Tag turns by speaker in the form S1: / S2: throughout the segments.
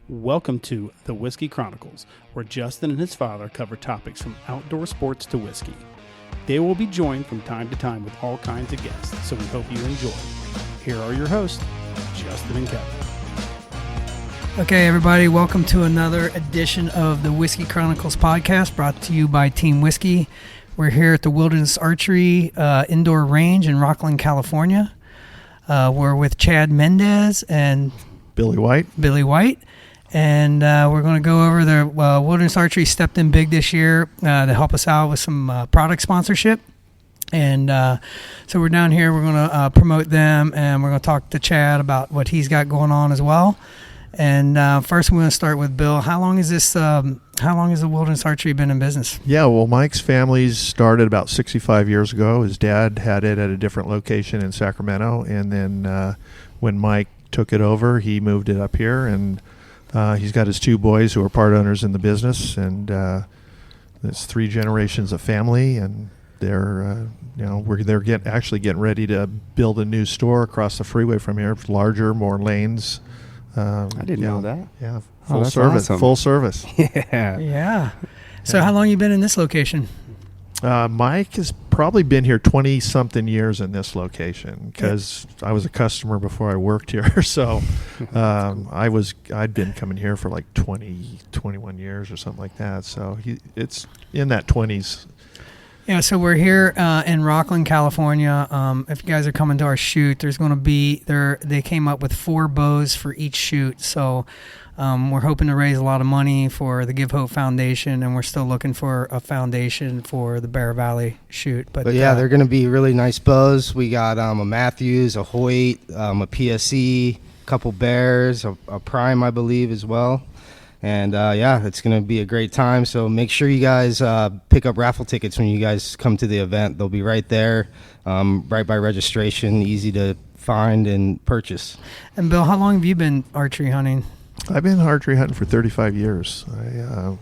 S1: Welcome to The Whiskey Chronicles, where Justin and his father cover topics from outdoor sports to whiskey. They will be joined from time to time with all kinds of guests, so we hope you enjoy. Here are your hosts, Justin and Kevin.
S2: Okay, everybody, welcome to another edition of the Whiskey Chronicles podcast, brought to you by Team Whiskey. We're here at the Wilderness Archery Indoor Range in Rockland, California. We're with Chad Mendes and
S3: Billy White.
S2: And we're going to go over the Wilderness Archery stepped in big this year to help us out with some product sponsorship. And so we're down here. We're going to promote them, and we're going to talk to Chad about what he's got going on as well. And first, we're going to start with Bill. How long has the Wilderness Archery been in business?
S3: Yeah, well, Mike's family's started about 65 years ago. His dad had it at a different location in Sacramento, and then when Mike took it over, he moved it up here, and he's got his two boys who are part owners in the business, and there's 3 generations of family, and they're getting ready to build a new store across the freeway from here. It's larger, more lanes.
S4: I didn't know that.
S3: Yeah,
S4: Full service.
S2: Yeah. So how long you been in this location?
S3: Mike has probably been here 20-something years in this location because I was a customer before I worked here. So I'd been coming here for like 21 years or something like that. So it's in that 20s.
S2: Yeah, so we're here in Rockland, California. If you guys are coming to our shoot, there's going to be they came up with 4 bows for each shoot. So we're hoping to raise a lot of money for the Give Hope Foundation, and we're still looking for a foundation for the Bear Valley shoot. But
S5: yeah, they're going to be really nice bows. We got a Matthews, a Hoyt, a PSE, a couple Bears, a Prime, I believe, as well. And, it's going to be a great time. So make sure you guys pick up raffle tickets when you guys come to the event. They'll be right there, right by registration, easy to find and purchase.
S2: And, Bill, how long have you been archery hunting?
S3: I've been archery hunting for 35 years. I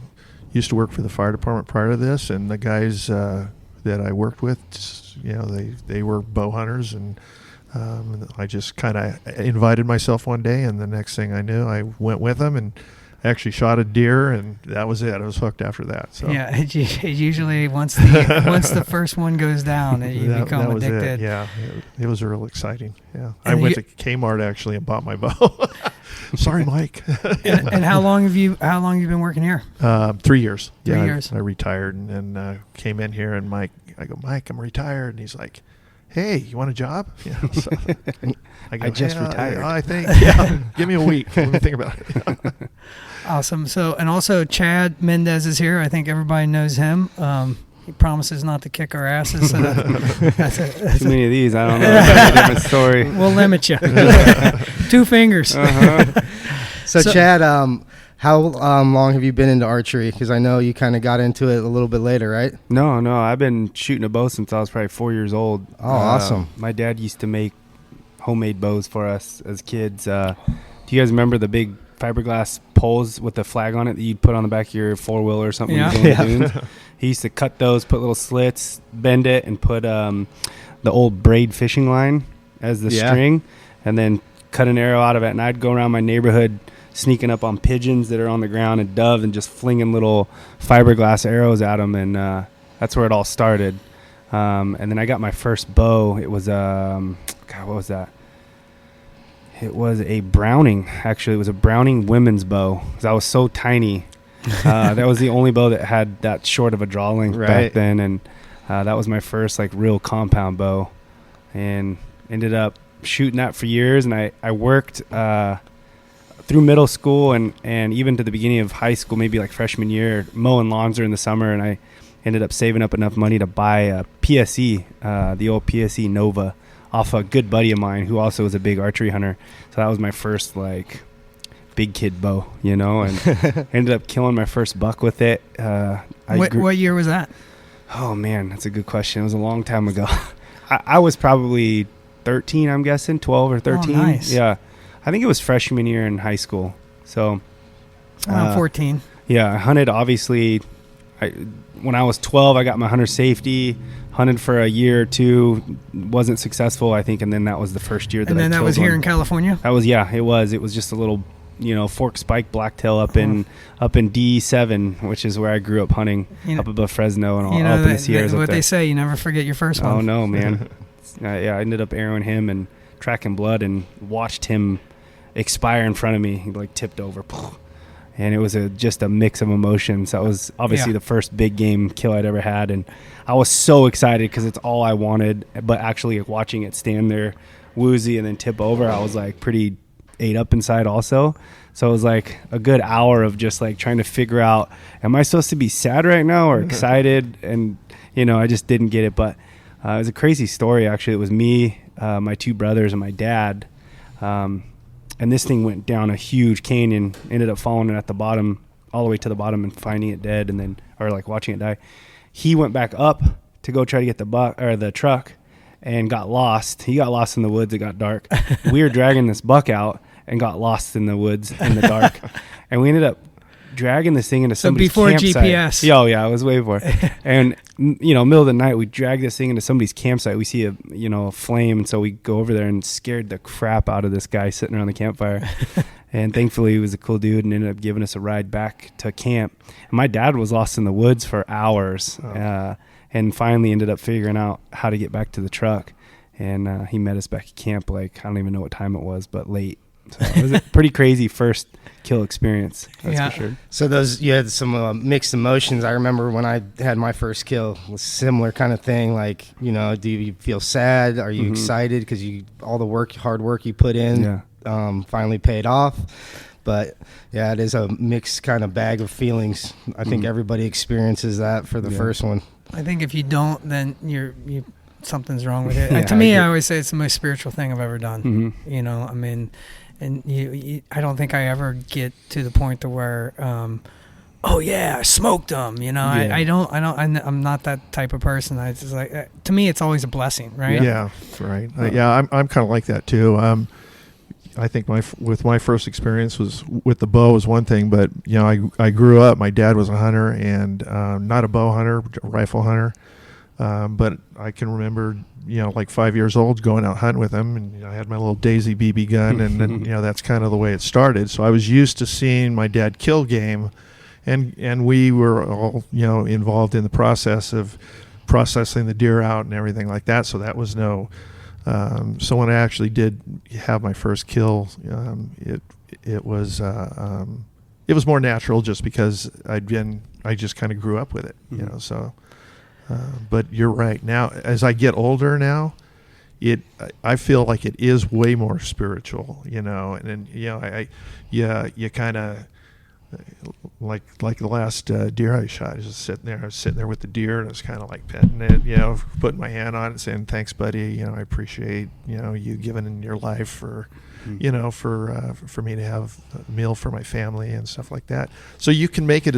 S3: used to work for the fire department prior to this, and the guys that I worked with, they were bow hunters, and I just kind of invited myself one day, and the next thing I knew, I went with them, and I actually shot a deer, and that was it. I was hooked after that. So
S2: yeah, it usually once the first one goes down, you become addicted.
S3: Yeah, it was real exciting. Yeah, I went to Kmart actually and bought my bow. Sorry, Mike.
S2: and how long have you been working here?
S3: 3 years.
S2: 3 years.
S3: I retired and then came in here, and I go, Mike, I'm retired, and he's like, hey, you want a job? Yeah. So I
S4: just retired.
S3: I think, give me a week. Let me think about it.
S2: Awesome. So, and also Chad Mendes is here. I think everybody knows him. He promises not to kick our asses. So that's
S4: too many of these. I don't know. That's a different story.
S2: We'll limit you. 2 fingers.
S4: Uh-huh.
S5: So Chad, how long have you been into archery? Because I know you kind of got into it a little bit later, right?
S4: No. I've been shooting a bow since I was probably 4 years old.
S5: Oh, awesome.
S4: My dad used to make homemade bows for us as kids. Do you guys remember the big fiberglass poles with the flag on it that you'd put on the back of your 4-wheeler or something?
S2: Yeah.
S4: He used to cut those, put little slits, bend it, and put the old braid fishing line as the string, and then cut an arrow out of it. And I'd go around my neighborhood sneaking up on pigeons that are on the ground and dove and just flinging little fiberglass arrows at them. And that's where it all started. And then I got my first bow. It was, what was that? It was a Browning, actually. It was a Browning women's bow because I was so tiny. That was the only bow that had that short of a draw length back then. And that was my first, real compound bow. And ended up shooting that for years. And I worked through middle school and even to the beginning of high school, maybe freshman year, mowing lawns during the summer. And I ended up saving up enough money to buy a PSE, the old PSE Nova, off a good buddy of mine who also was a big archery hunter. So that was my first big kid bow, and ended up killing my first buck with it.
S2: What year was that?
S4: Oh man, that's a good question. It was a long time ago. I was probably 13, I'm guessing, 12 or 13.
S2: Oh, nice.
S4: Yeah. I think it was freshman year in high school. So
S2: around 14.
S4: Yeah, I hunted obviously. When I was 12, I got my hunter safety. Hunted for a year or two, wasn't successful, I think, and then that was the first year that I killed one.
S2: And then that was here in California?
S4: That was, it was. It was just a little fork spike blacktail up in D7, which is where I grew up hunting, up above Fresno and all up in the Sierras.
S2: What they say, you never forget your first one.
S4: Oh no, man. I ended up arrowing him and tracking blood and watched him expire in front of me. He like tipped over, and it was just a mix of emotions. That was obviously the first big game kill I'd ever had, and I was so excited because it's all I wanted. But actually watching it stand there woozy and then tip over, I was like pretty ate up inside also. So it was like a good hour of just like trying to figure out, am I supposed to be sad right now or excited? And I just didn't get it. But it was a crazy story actually. It was me, my two brothers, and my dad. And this thing went down a huge canyon, ended up falling at the bottom, all the way to the bottom, and finding it dead, and then watching it die. He went back up to go try to get the truck, and got lost. He got lost in the woods. It got dark. We were dragging this buck out and got lost in the woods in the dark, and we ended up dragging this thing into somebody's
S2: before
S4: campsite.
S2: GPS.
S4: Oh yeah, it was way before. And middle of the night, we dragged this thing into somebody's campsite. We see a flame, and so we go over there and scared the crap out of this guy sitting around the campfire. And thankfully, he was a cool dude and ended up giving us a ride back to camp. And my dad was lost in the woods for hours, and finally ended up figuring out how to get back to the truck. And he met us back at camp. Like, I don't even know what time it was, but late. So it was a pretty crazy first kill experience, that's for sure.
S5: So you had some mixed emotions. I remember when I had my first kill, it was a similar kind of thing. Like, do you feel sad? Are you excited because all the hard work you put in finally paid off? But yeah, it is a mixed kind of bag of feelings. I think everybody experiences that for the first one.
S2: I think if you don't, then you something's wrong with it. To me, I always say it's the most spiritual thing I've ever done. I mean. And I don't think I ever get to the point to where, I smoked them. I'm not that type of person. I just like, to me, it's always a blessing, right?
S3: Yeah, right. I'm kind of like that too. I think with my first experience was with the bow was one thing, but I grew up. My dad was a hunter and not a bow hunter, a rifle hunter. But I can remember, like 5 years old, going out hunting with him, and I had my little Daisy BB gun, and then that's kind of the way it started. So I was used to seeing my dad kill game, and we were all involved in the process of processing the deer out and everything like that. So that was no. So when I actually did have my first kill, it was more natural just because I just kind of grew up with it, so. But you're right. Now, as I get older now, I feel like it is way more spiritual, and then, you kind of, like the last deer I shot, I was sitting there with the deer, and I was kind of like petting it, putting my hand on it, saying, thanks, buddy, I appreciate, you giving in your life for, for me to have a meal for my family and stuff like that. So you can make it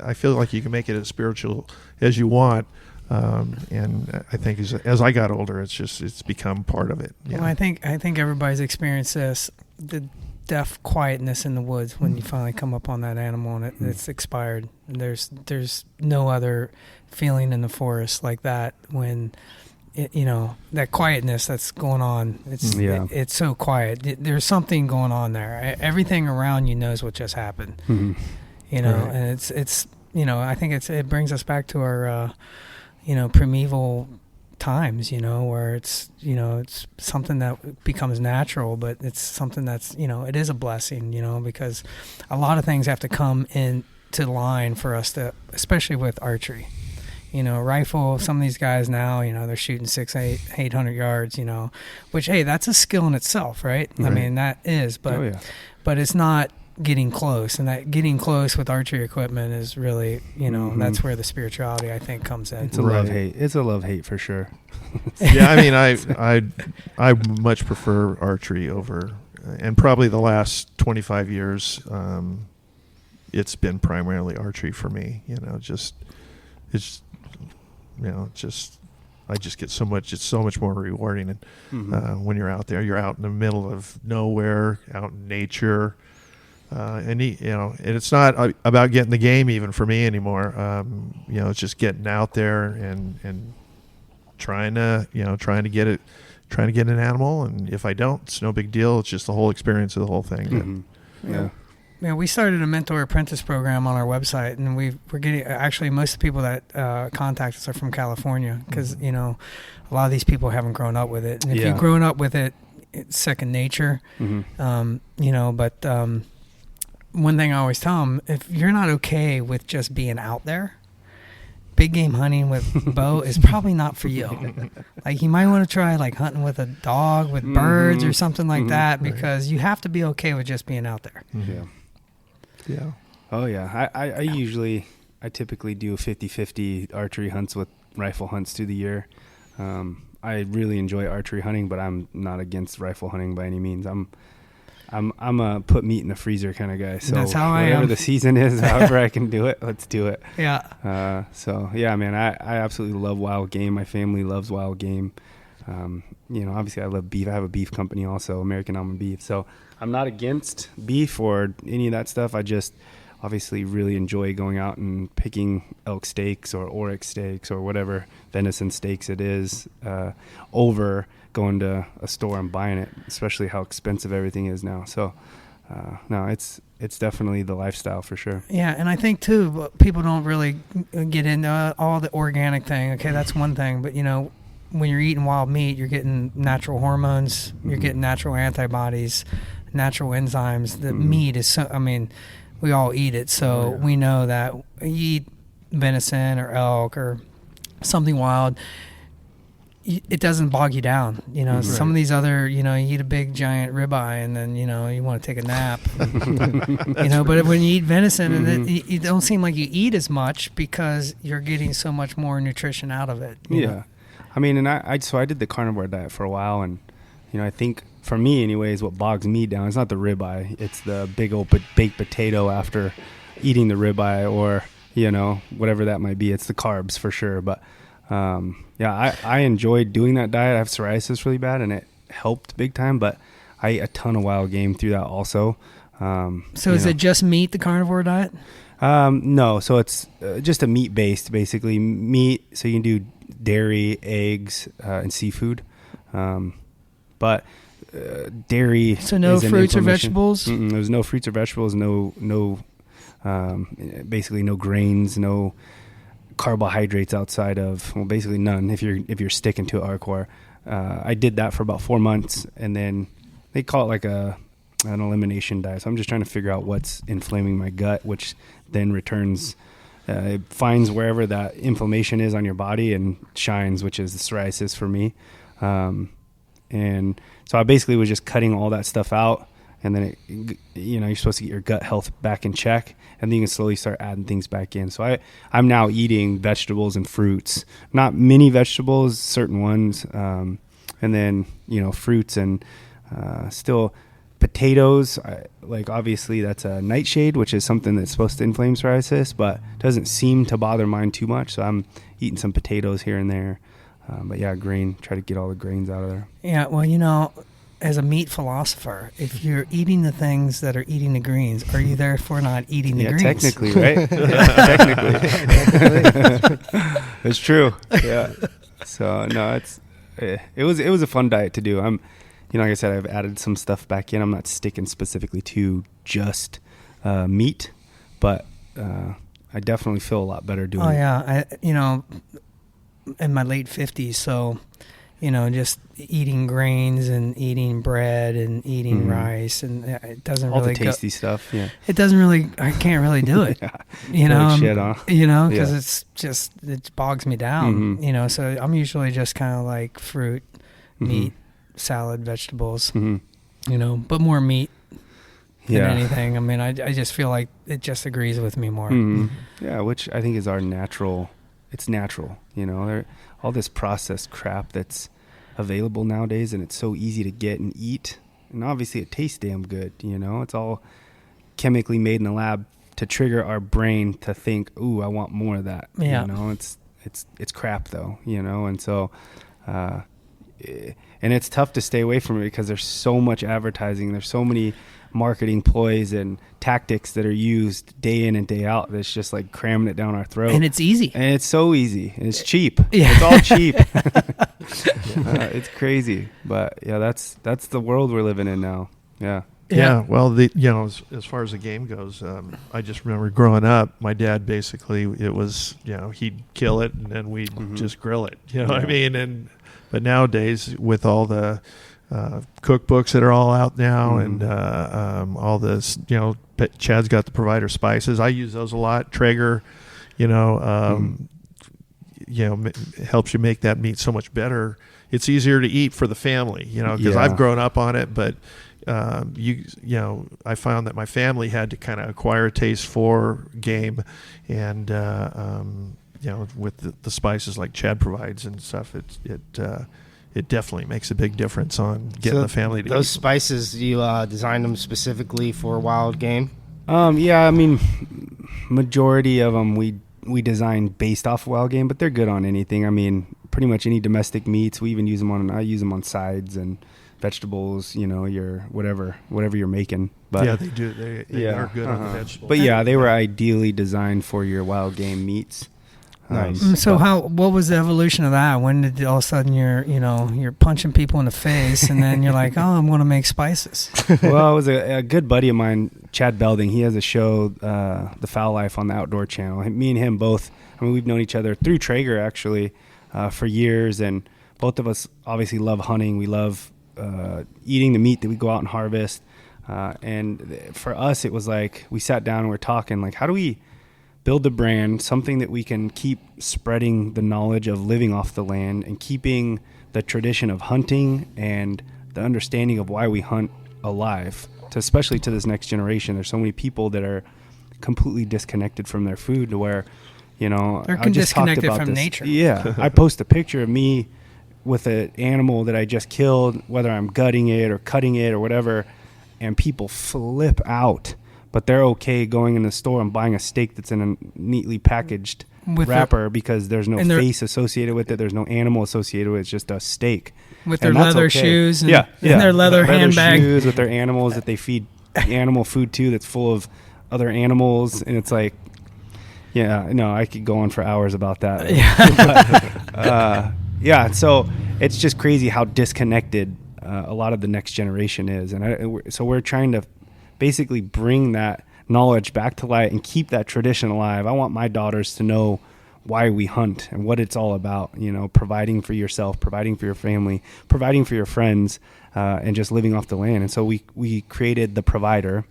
S3: I feel like you can make it as spiritual as you want. And I think as I got older, it's become part of it. Yeah.
S2: Well, I think everybody's experienced this, the deaf quietness in the woods when you finally come up on that animal and it's expired. And there's no other feeling in the forest like that when that quietness that's going on. It's so quiet. There's something going on there. Everything around you knows what just happened.
S3: Right.
S2: And it's I think it brings us back to our primeval times, where it's something that becomes natural, but it's something that's it is a blessing, because a lot of things have to come into line for us to, especially with archery. Rifle, some of these guys now, they're shooting 600-800 yards, which, hey, that's a skill in itself, right? I mean, that is, but but it's not getting close, and that getting close with archery equipment is really, that's where the spirituality, I think, comes in.
S4: It's a love-hate. It's a love-hate for sure.
S3: Yeah, I mean, I much prefer archery over, and probably the last 25 years, it's been primarily archery for me. I just get so much. It's so much more rewarding, and when you're out there, you're out in the middle of nowhere, out in nature, and it's not about getting the game even for me anymore. It's just getting out there and trying to get an animal, and if I don't, it's no big deal. It's just the whole experience of the whole thing
S2: Yeah, we started a mentor apprentice program on our website, and we're getting, actually most of the people that contact us are from California, because you know, a lot of these people haven't grown up with it, and if you've grown up with it, it's second nature. You know, but one thing I always tell them, if you're not okay with just being out there, big game hunting with bow is probably not for you. Like, you might want to try like hunting with a dog, with birds or something like that, because you have to be okay with just being out there.
S3: Yeah.
S4: Oh yeah. I typically do 50-50 archery hunts with rifle hunts through the year. I really enjoy archery hunting, but I'm not against rifle hunting by any means. I'm a put meat in the freezer kind of guy. So
S2: that's how I am.
S4: Whatever the season is, however I can do it, let's do it.
S2: Yeah.
S4: So yeah, man, I absolutely love wild game. My family loves wild game. You know, obviously I love beef. I have a beef company also, American Almond Beef. So I'm not against beef or any of that stuff. I just obviously really enjoy going out and picking elk steaks or oryx steaks or whatever venison steaks it is, over going to a store and buying it, especially how expensive everything is now. So no, it's definitely the lifestyle for sure.
S2: Yeah, and I think too, people don't really get into all the organic thing. Okay, that's one thing, but you know, when you're eating wild meat, you're getting natural hormones, you're getting natural antibodies, natural enzymes. The meat is so, I mean, we all eat it, so we know that you eat venison or elk or something wild, it doesn't bog you down. You know, some of these other, you know, you eat a big giant ribeye and then, you know, you want to take a nap. You know, but when you eat venison, it don't seem like you eat as much because you're getting so much more nutrition out of it. You know?
S4: I mean, and I did the carnivore diet for a while, and you know, I think for me anyways, what bogs me down is not the ribeye, it's the big old baked potato after eating the ribeye, or you know, whatever that might be. It's the carbs for sure. But yeah, I enjoyed doing that diet. I have psoriasis really bad, and it helped big time, but I ate a ton of wild game through that also.
S2: So is it just meat, the carnivore diet?
S4: No, so it's just a meat based, basically meat. So you can do dairy, eggs, and seafood. But dairy.
S2: So no fruits or vegetables?
S4: There's no fruits or vegetables, basically no grains, no carbohydrates outside of, well, basically none if you're sticking to Arcor. I did that for about 4 months, and then they call it like an elimination diet. So I'm just trying to figure out what's inflaming my gut, which then returns, it finds wherever that inflammation is on your body and shines, which is the psoriasis for me. And so I basically was just cutting all that stuff out, and then you're supposed to get your gut health back in check, and then you can slowly start adding things back in. So I'm now eating vegetables and fruits, not many vegetables, certain ones, and then fruits and still potatoes. Like obviously that's a nightshade, which is something that's supposed to inflame psoriasis, but doesn't seem to bother mine too much. So I'm eating some potatoes here and there. But yeah, grain, try to get all the grains out of there.
S2: Yeah, well, as a meat philosopher, if you're eating the things that are eating the greens, are you therefore not eating the greens?
S4: Technically, right? Yeah, technically. It's true. Yeah. So no, it was a fun diet to do. I'm, like I said, I've added some stuff back in. I'm not sticking specifically to just meat, but I definitely feel a lot better doing it.
S2: Oh yeah, in my late 50s, so just eating grains and eating bread and eating rice, and it doesn't
S4: all
S2: really
S4: the tasty stuff. Yeah,
S2: it doesn't really. I can't really do it. Because it bogs me down. So I'm usually just kind of like fruit, meat, salad, vegetables. But more meat than anything. I mean, I just feel like it just agrees with me more.
S4: Yeah, which I think is our natural. It's natural, all this processed crap that's available nowadays, and it's so easy to get and eat. And obviously it tastes damn good, it's all chemically made in the lab to trigger our brain to think, ooh, I want more of that.
S2: Yeah.
S4: It's crap though, and so, and it's tough to stay away from it because there's so much advertising. There's so many marketing ploys and tactics that are used day in and day out. That's just like cramming it down our throat.
S2: And it's easy.
S4: And it's so easy. And it's cheap.
S2: Yeah.
S4: It's all cheap. It's crazy. But yeah, that's the world we're living in now. Yeah.
S3: Yeah. Well, as far as the game goes, I just remember growing up, my dad basically, it was, he'd kill it and then we'd just grill it. You know what I mean? But nowadays, with all the cookbooks that are all out now and all this, Chad's got the Provider spices. I use those a lot. Traeger, helps you make that meat so much better. It's easier to eat for the family, because I've grown up on it, but I found that my family had to kind of acquire a taste for game, and with the spices like Chad provides and stuff, it definitely makes a big difference on getting the family to
S5: those
S3: eat.
S5: Spices, you designed them specifically for wild game?
S4: Majority of them we design based off wild game, but they're good on anything. Pretty much any domestic meats. We even use them I use them on sides and vegetables, your whatever you're making. But
S3: yeah, they do. They are good on the vegetables.
S4: But they were ideally designed for your wild game meats.
S5: Nice.
S2: So what was the evolution of that? When did all of a sudden you're punching people in the face and then you're like, oh, I'm going to make spices?
S4: Well, it was a good buddy of mine, Chad Belding. He has a show, The Foul Life, on the Outdoor Channel. Me and him both, we've known each other through Traeger actually for years, and both of us obviously love hunting. We love eating the meat that we go out and harvest. And for us, it was like we sat down and we're talking like, how do we build a brand, something that we can keep spreading the knowledge of living off the land and keeping the tradition of hunting and the understanding of why we hunt alive, especially to this next generation. There's so many people that are completely disconnected from their food to where,
S2: they're
S4: I just talked
S2: disconnected
S4: about
S2: from
S4: this.
S2: nature.
S4: Yeah. I post a picture of me with an animal that I just killed, whether I'm gutting it or cutting it or whatever, and people flip out. But they're okay going in the store and buying a steak that's in a neatly packaged wrapper because there's no face associated with it. There's no animal associated with it. It's just a steak.
S2: With their leather shoes and their leather handbag.
S4: Shoes with their animals that they feed animal food to that's full of other animals. And it's like, I could go on for hours about that. So it's just crazy how disconnected a lot of the next generation is. And so we're trying to basically bring that knowledge back to light and keep that tradition alive. I want my daughters to know why we hunt and what it's all about, providing for yourself, providing for your family, providing for your friends, and just living off the land. And so we created The Provider,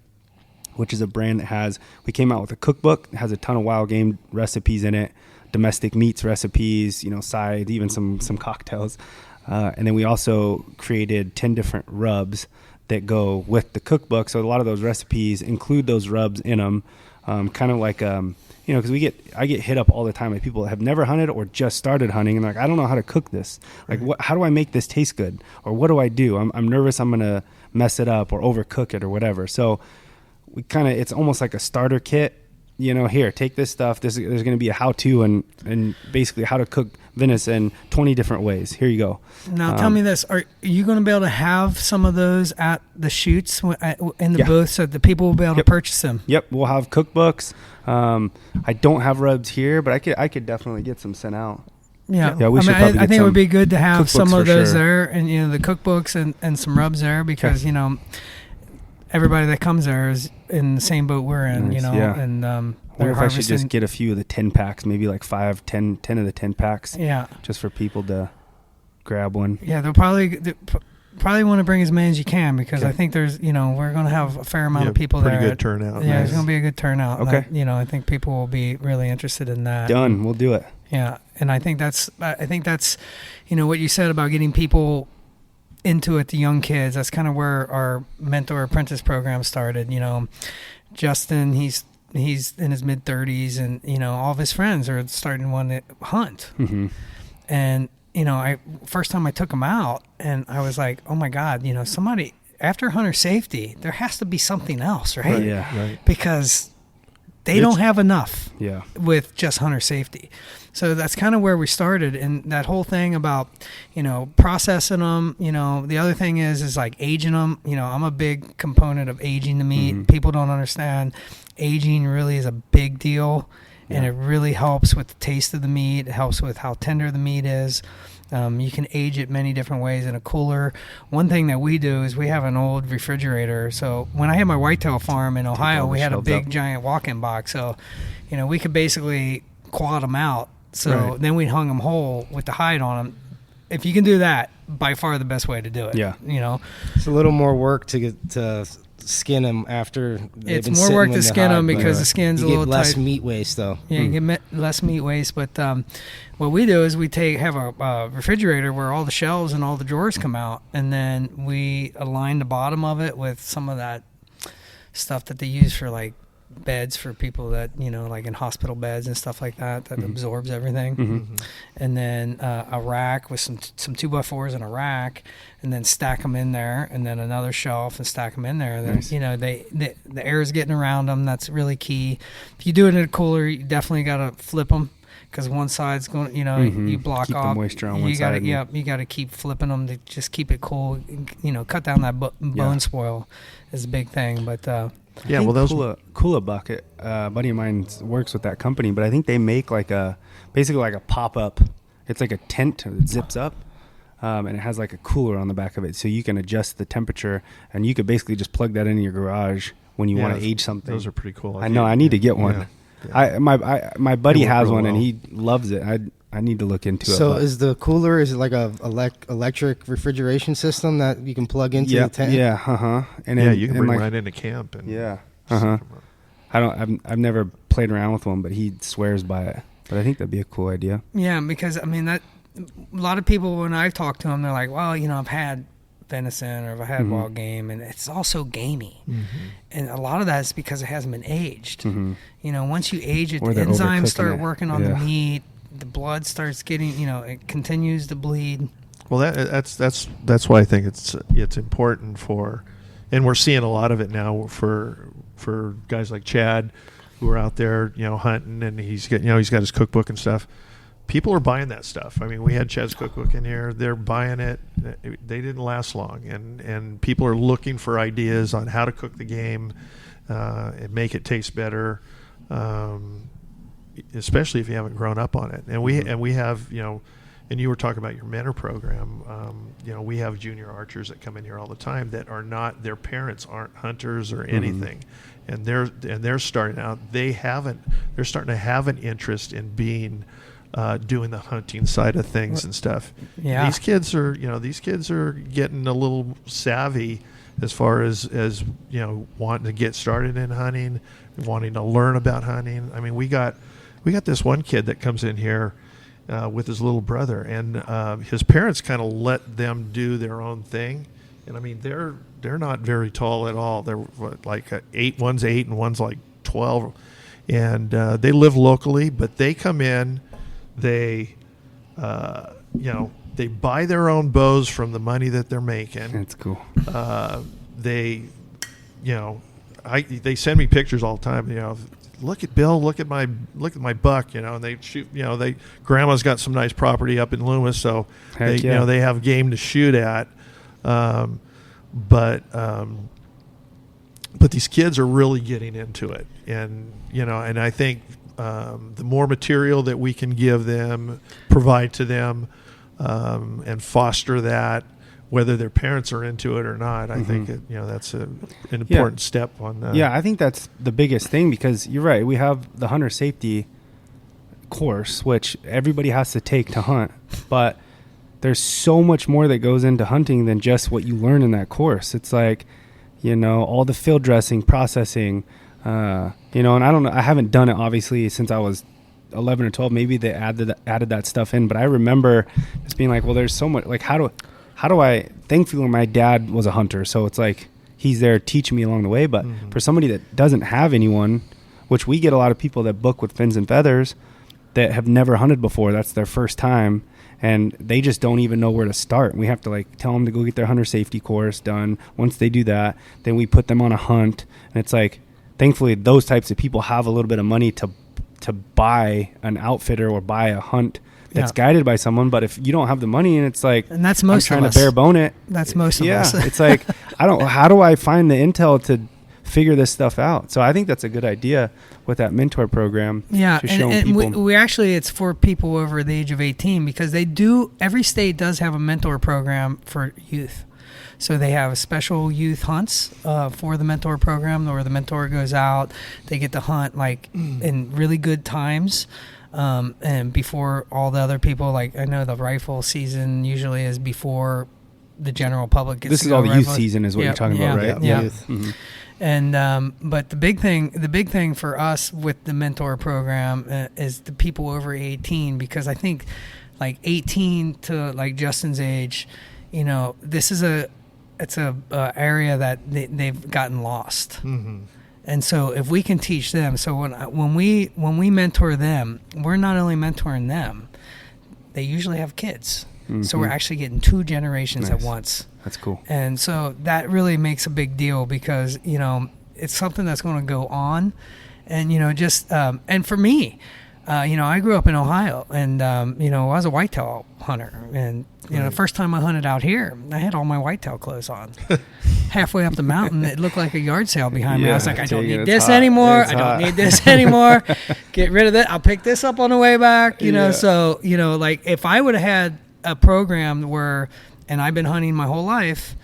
S4: which is a brand that we came out with a cookbook. It has a ton of wild game recipes in it, domestic meats recipes, side, even some cocktails. And then we also created 10 different rubs that go with the cookbook. So a lot of those recipes include those rubs in them, kind of like, because I get hit up all the time by people that have never hunted or just started hunting, and they're like, I don't know how to cook this. Like, how do I make this taste good? Or what do I do? I'm nervous I'm going to mess it up or overcook it or whatever. So it's almost like a starter kit. Here, take this stuff. There's going to be a how-to and basically how to cook venison 20 different ways. Here you go.
S2: Now, tell me this. Are you going to be able to have some of those at the shoots in the booth so that people will be able to purchase them?
S4: Yep. We'll have cookbooks. I don't have rubs here, but I could definitely get some sent out.
S2: Yeah.
S4: We should probably
S2: I think it would be good to have some of those
S4: sure.
S2: there and, the cookbooks and some rubs there because, everybody that comes there is in the same boat we're in, and
S4: I wonder if I should just get a few of the 10 packs, maybe like 10 of the 10 packs.
S2: Yeah.
S4: Just for people to grab one.
S2: Yeah, they'll probably want to bring as many as you can because I think there's, we're going to have a fair amount of people there.
S3: Pretty good turnout.
S2: Yeah, it's going to be a good turnout.
S4: Okay.
S2: That, I think people will be really interested in that.
S4: Done. We'll do it.
S2: Yeah. And I think that's, what you said about getting people into it, the young kids. That's kind of where our mentor apprentice program started. Justin, he's in his mid 30s, and all of his friends are starting to want to hunt.
S4: Mm-hmm.
S2: And first time I took him out, and I was like, oh my God, somebody after hunter safety, there has to be something else, right?
S4: Yeah, right.
S2: Because they don't have enough.
S4: Yeah. With
S2: just hunter safety. So that's kind of where we started, and that whole thing about, processing them, the other thing is like aging them. I'm a big component of aging the meat.
S4: Mm-hmm.
S2: People don't understand aging really is a big deal. and it really helps with the taste of the meat. It helps with how tender the meat is. You can age it many different ways in a cooler. One thing that we do is we have an old refrigerator. So when I had my whitetail farm in Ohio, we had a big giant walk-in box. So, we could basically quad them out. So then we hung them whole with the hide on them. If you can do that, by far the best way to do it.
S4: Yeah.
S5: It's a little more work to get to skin them after.
S2: It's more work to skin them because the skin's a little tight.
S5: Less meat waste though.
S2: Yeah, you get less meat waste. But what we do is we have a refrigerator where all the shelves and all the drawers come out, and then we align the bottom of it with some of that stuff that they use for like beds for people that like in hospital beds and stuff like that absorbs everything. And then a rack with some 2x4s and a rack, and then stack them in there, and then another shelf and stack them in there. And then the air is getting around them. That's really key. If you do it in a cooler, you definitely got to flip them, because one side's going, you block
S4: keep
S2: off
S4: the moisture on one side.
S2: You got to keep flipping them to just keep it cool. Cut down that bone spoil is a big thing. But
S4: those Kula Bucket, a buddy of mine works with that company, but I think they make basically like a pop-up. It's like a tent that zips up, and it has like a cooler on the back of it, so you can adjust the temperature, and you could basically just plug that in your garage when you want to age something.
S3: Those are pretty cool.
S4: I know. I need to get one.
S3: Yeah.
S4: My buddy has one, and he loves it. I need to look into it.
S5: So is the cooler, is it like a electric refrigeration system that you can plug into the tent?
S4: Yeah, And
S3: you can bring right into camp. And
S4: I've never played around with one, but he swears by it. But I think that'd be a cool idea.
S2: Yeah, because that a lot of people, when I've talked to them, they're like, well, I've had venison or I've had wild game, and it's also gamey. And a lot of that is because it hasn't been aged. Once you age it, the enzymes start working on the meat. The blood starts getting, it continues to bleed.
S3: Well, that's why I think it's important for, and we're seeing a lot of it now for guys like Chad, who are out there, hunting, and he's got his cookbook and stuff. People are buying that stuff. I mean, we had Chad's cookbook in here. They're buying it. They didn't last long, and people are looking for ideas on how to cook the game and make it taste better. Especially if you haven't grown up on it. And we have, and you were talking about your mentor program, we have junior archers that come in here all the time that are not, their parents aren't hunters or anything. And they're starting out, they're starting to have an interest in being, doing the hunting side of things and stuff.
S2: Yeah.
S3: These kids are getting a little savvy as far as wanting to get started in hunting, wanting to learn about hunting. I mean, we got this one kid that comes in here with his little brother, and his parents kind of let them do their own thing. And I mean, they're not very tall at all. They're like 8, one's 8 and one's like 12, and they live locally. But they come in, they buy their own bows from the money that they're making.
S4: That's cool.
S3: They send me pictures all the time. Look at Bill, look at my buck, and they shoot. Grandma's got some nice property up in Loomis, so they have game to shoot at. But these kids are really getting into it, and I think the more material that we can give them, provide to them, and foster that, whether their parents are into it or not, I think that's an important step on that.
S4: Yeah, I think that's the biggest thing, because you're right. We have the hunter safety course, which everybody has to take to hunt, but there's so much more that goes into hunting than just what you learn in that course. It's like, all the field dressing, processing, and I don't know. I haven't done it obviously since I was 11 or 12. Maybe they added that stuff in, but I remember just being like, well, there's so much. Like, how do I? Thankfully, my dad was a hunter, so it's like he's there teaching me along the way. But for somebody that doesn't have anyone, which we get a lot of people that book with Fins and Feathers that have never hunted before, that's their first time, and they just don't even know where to start. We have to tell them to go get their hunter safety course done. Once they do that, then we put them on a hunt, and it's like, thankfully, those types of people have a little bit of money to buy an outfitter or buy a hunt that's guided by someone. But if you don't have the money, and it's like,
S2: and that's most
S4: I'm trying
S2: of us.
S4: to bare bone it.
S2: That's most of us.
S4: It's like, how do I find the intel to figure this stuff out. So I think that's a good idea with that mentor program.
S2: Yeah,
S4: to show people.
S2: we actually, it's for people over the age of 18 because every state does have a mentor program for youth. So they have special youth hunts for the mentor program where the mentor goes out. They get to hunt like in really good times. And before all the other people, like I know the rifle season usually is before the general public gets.
S4: This is all the youth season, is what you're talking about, right?
S2: Yeah.
S4: Mm-hmm.
S2: And but the big thing for us with the mentor program is the people over 18, because I think like 18 to like Justin's age, you know, this is it's a area that they've gotten lost. Mm-hmm. And so if we can teach them, so when we mentor them, we're not only mentoring them, they usually have kids. Mm-hmm. So we're actually getting 2 generations at once.
S4: That's cool.
S2: And so that really makes a big deal because, you know, it's something that's going to go on. And, you know, just, and for me, you know, I grew up in Ohio and, you know, I was a whitetail hunter. And, you know, the first time I hunted out here, I had all my whitetail clothes on. Halfway up the mountain, it looked like a yard sale behind me. I was like, I don't need this anymore. I don't need this anymore. Get rid of that. I'll pick this up on the way back. You know, so, you know, like if I would have had a program where, and I've been hunting my whole life,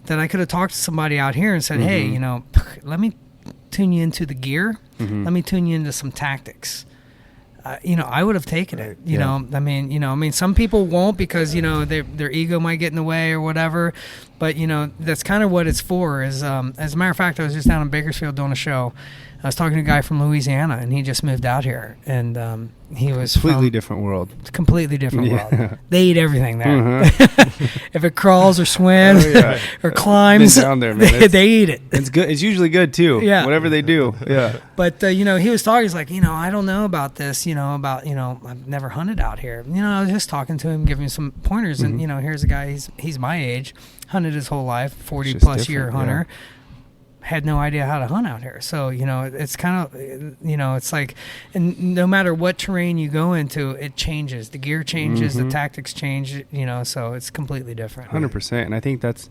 S2: that I could have talked to somebody out here and said, hey, you know, let me tune you into the gear. Let me tune you into some tactics. You know, I would have taken it. You know, I mean, some people won't because, you know, their ego might get in the way or whatever. But, you know, that's kind of what it's for. Is as a matter of fact, I was just down in Bakersfield doing a show. I was talking to a guy from Louisiana, and he just moved out here, and he was
S4: completely different world.
S2: Completely different world. They eat everything there. If it crawls or swims or climbs,
S4: down there, man.
S2: They eat it.
S4: It's good. It's usually good too.
S2: Yeah.
S4: Whatever they do. Yeah.
S2: But you know, he was talking. He's like, you know, I don't know about this. You know, I've never hunted out here. You know, I was just talking to him, giving him some pointers, and you know, here's a guy. He's my age, hunted his whole life, 40+ year hunter. Yeah. Had no idea how to hunt out here. So, you know, it's kind of, you know, it's like, and no matter what terrain you go into, it changes. The gear changes, the tactics change, you know, so it's completely different.
S4: 100%. And I think it's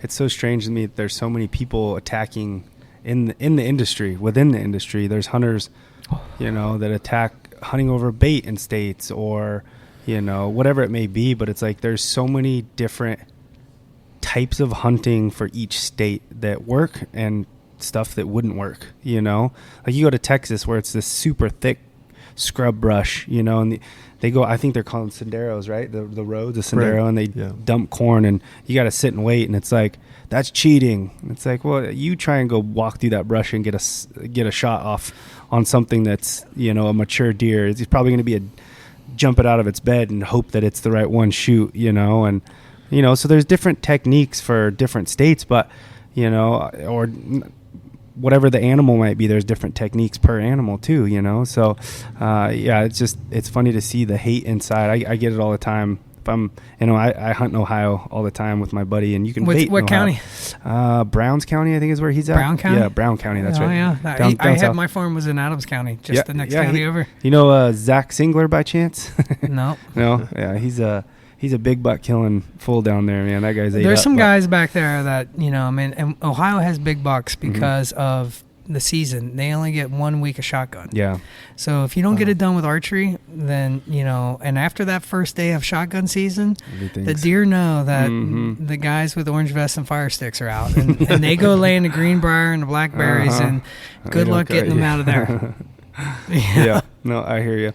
S4: so strange to me that there's so many people attacking in the industry, within the industry. There's hunters, you know, that attack hunting over bait in states or, you know, whatever it may be. But it's like there's so many different types of hunting for each state that work and stuff that wouldn't work, you know. Like you go to Texas where it's this super thick scrub brush, you know, and they go, I think they're called senderos, right? The roads, the sendero, right. And they dump corn and you got to sit and wait, and it's like, that's cheating. It's like, well, you try and go walk through that brush and get a shot off on something that's, you know, a mature deer. It's probably going to be jump it out of its bed and hope that it's the right one, shoot, you know. And you know, so there's different techniques for different states, but, you know, or whatever the animal might be, there's different techniques per animal too, you know. So, it's funny to see the hate inside. I get it all the time. If I'm, you know, I hunt in Ohio all the time with my buddy, and you can bait in
S2: what
S4: Ohio.
S2: County?
S4: Browns County, I think is where he's at.
S2: Brown County?
S4: Yeah, Brown County, that's right.
S2: Yeah.
S4: Down
S2: I had
S4: south.
S2: my farm was in Adams County, just the next county over.
S4: You know Zach Singler by chance?
S2: No.
S4: No? Yeah, he's a big buck killing fool down there, man. That guy's
S2: There's some guys back there that, you know, I mean, and Ohio has big bucks because of the season. They only get 1 week of shotgun. Yeah. So if you don't get it done with archery, then, you know, and after that first day of shotgun season, the deer know that the guys with orange vests and fire sticks are out. And they go lay in the greenbrier and the blackberries, and good luck getting them out of there.
S4: Yeah. No, I hear you.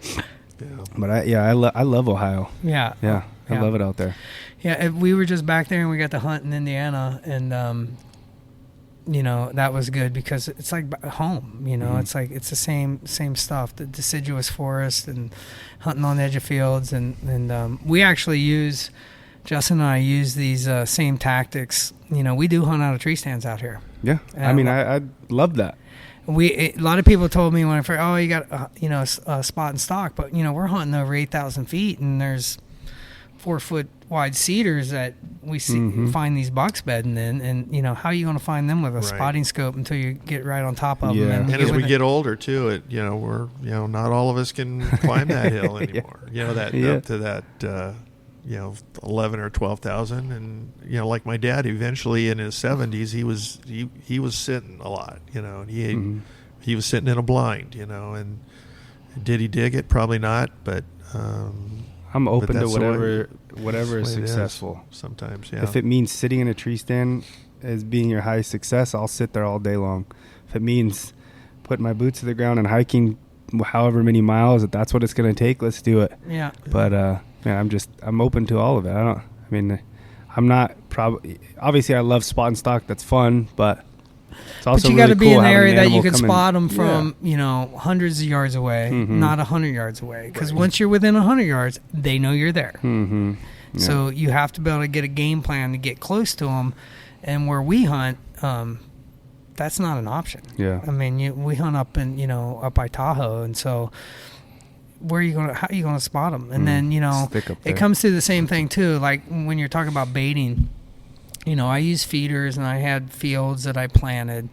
S4: Yeah. But I love Ohio.
S2: Yeah.
S4: Yeah. I love it out there.
S2: Yeah, we were just back there and we got to hunt in Indiana, and you know, that was good because it's like home. You know, it's like it's the same stuff. The deciduous forest and hunting on the edge of fields, and we actually Justin and I use these same tactics. You know, we do hunt out of tree stands out here. Yeah,
S4: I mean, I love that.
S2: A lot of people told me when I first, you got a spot and stock, but you know, we're hunting over 8,000 feet, and there's 4-foot wide cedars that we see find these bucks bedding in, and you know, how are you going to find them with a spotting scope until you get right on top of them?
S3: And as we get older too, we're not all of us can climb that hill anymore. You know, that up to that 11 or 12,000, and like my dad, eventually in his 70s, he was sitting a lot, and he was sitting in a blind, and did he dig it? Probably not, but
S4: I'm open to whatever is successful.
S3: Sometimes, yeah.
S4: If it means sitting in a tree stand as being your highest success, I'll sit there all day long. If it means putting my boots to the ground and hiking however many miles, if that's what it's going to take, let's do it.
S2: Yeah.
S4: But I'm open to all of it. I'm not probably, obviously I love spot and stock. That's fun, but it's also
S2: you got to
S4: really
S2: be
S4: cool
S2: in an
S4: having
S2: area that you
S4: animal
S2: can
S4: come
S2: spot
S4: in.
S2: them from, hundreds of yards away,
S4: Mm-hmm.
S2: not 100 yards away. Because once you're within 100 yards, they know you're there.
S4: Mm-hmm. Yeah.
S2: So you have to be able to get a game plan to get close to them. And where we hunt, that's not an option.
S4: Yeah.
S2: I mean, we hunt up in, up by Tahoe. And so how are you going to spot them? And then, it comes to the same thing too. Like when you're talking about baiting, I use feeders and I had fields that I planted.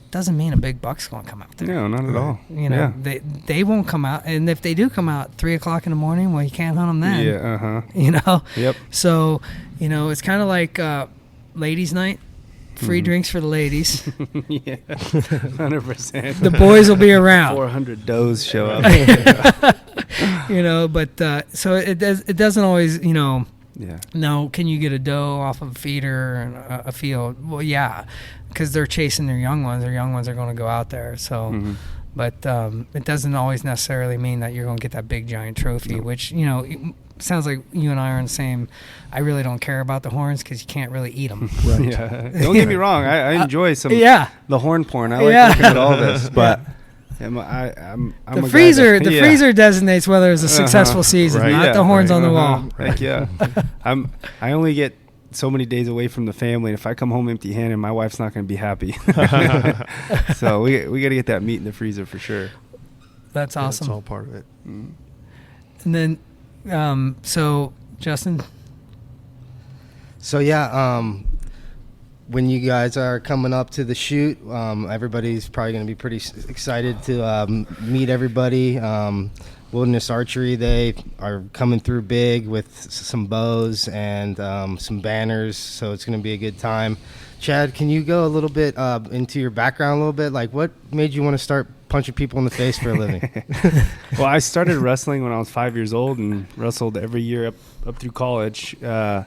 S2: Doesn't mean a big buck's going to come out there.
S4: No, not at all.
S2: They won't come out. And if they do come out 3:00 in the morning, well, you can't hunt them then.
S4: Yeah.
S2: Yep. So, it's kind of like ladies' night. Free drinks for the ladies.
S4: Yeah, 100%.
S2: The boys will be around.
S4: 400 does show up.
S2: But so it doesn't always,
S4: Yeah.
S2: No, can you get a doe off of a feeder and a field? Well, yeah, because they're chasing their young ones. Their young ones are going to go out there. So, but it doesn't always necessarily mean that you're going to get that big giant trophy, which, sounds like you and I are in the same. I really don't care about the horns because you can't really eat them.
S3: Right.
S4: Yeah. Don't get me wrong. I enjoy some the horn porn. I like looking at all this, but I'm
S2: the freezer designates whether it's a successful season, not the horns on the wall.
S4: Heck yeah. I only get so many days away from the family, and if I come home empty-handed, my wife's not going to be happy. So we got to get that meat in the freezer for sure.
S2: That's awesome.
S3: That's all part of it.
S2: And then. So Justin.
S5: So when you guys are coming up to the shoot, everybody's probably going to be pretty excited to meet everybody. Wilderness Archery, they are coming through big with some bows and some banners, so it's going to be a good time. Chad, can you go a little bit into your background a little bit? Like, what made you want to start punching people in the face for a living?
S4: Well, I started wrestling when I was 5 years old and wrestled every year up through college. And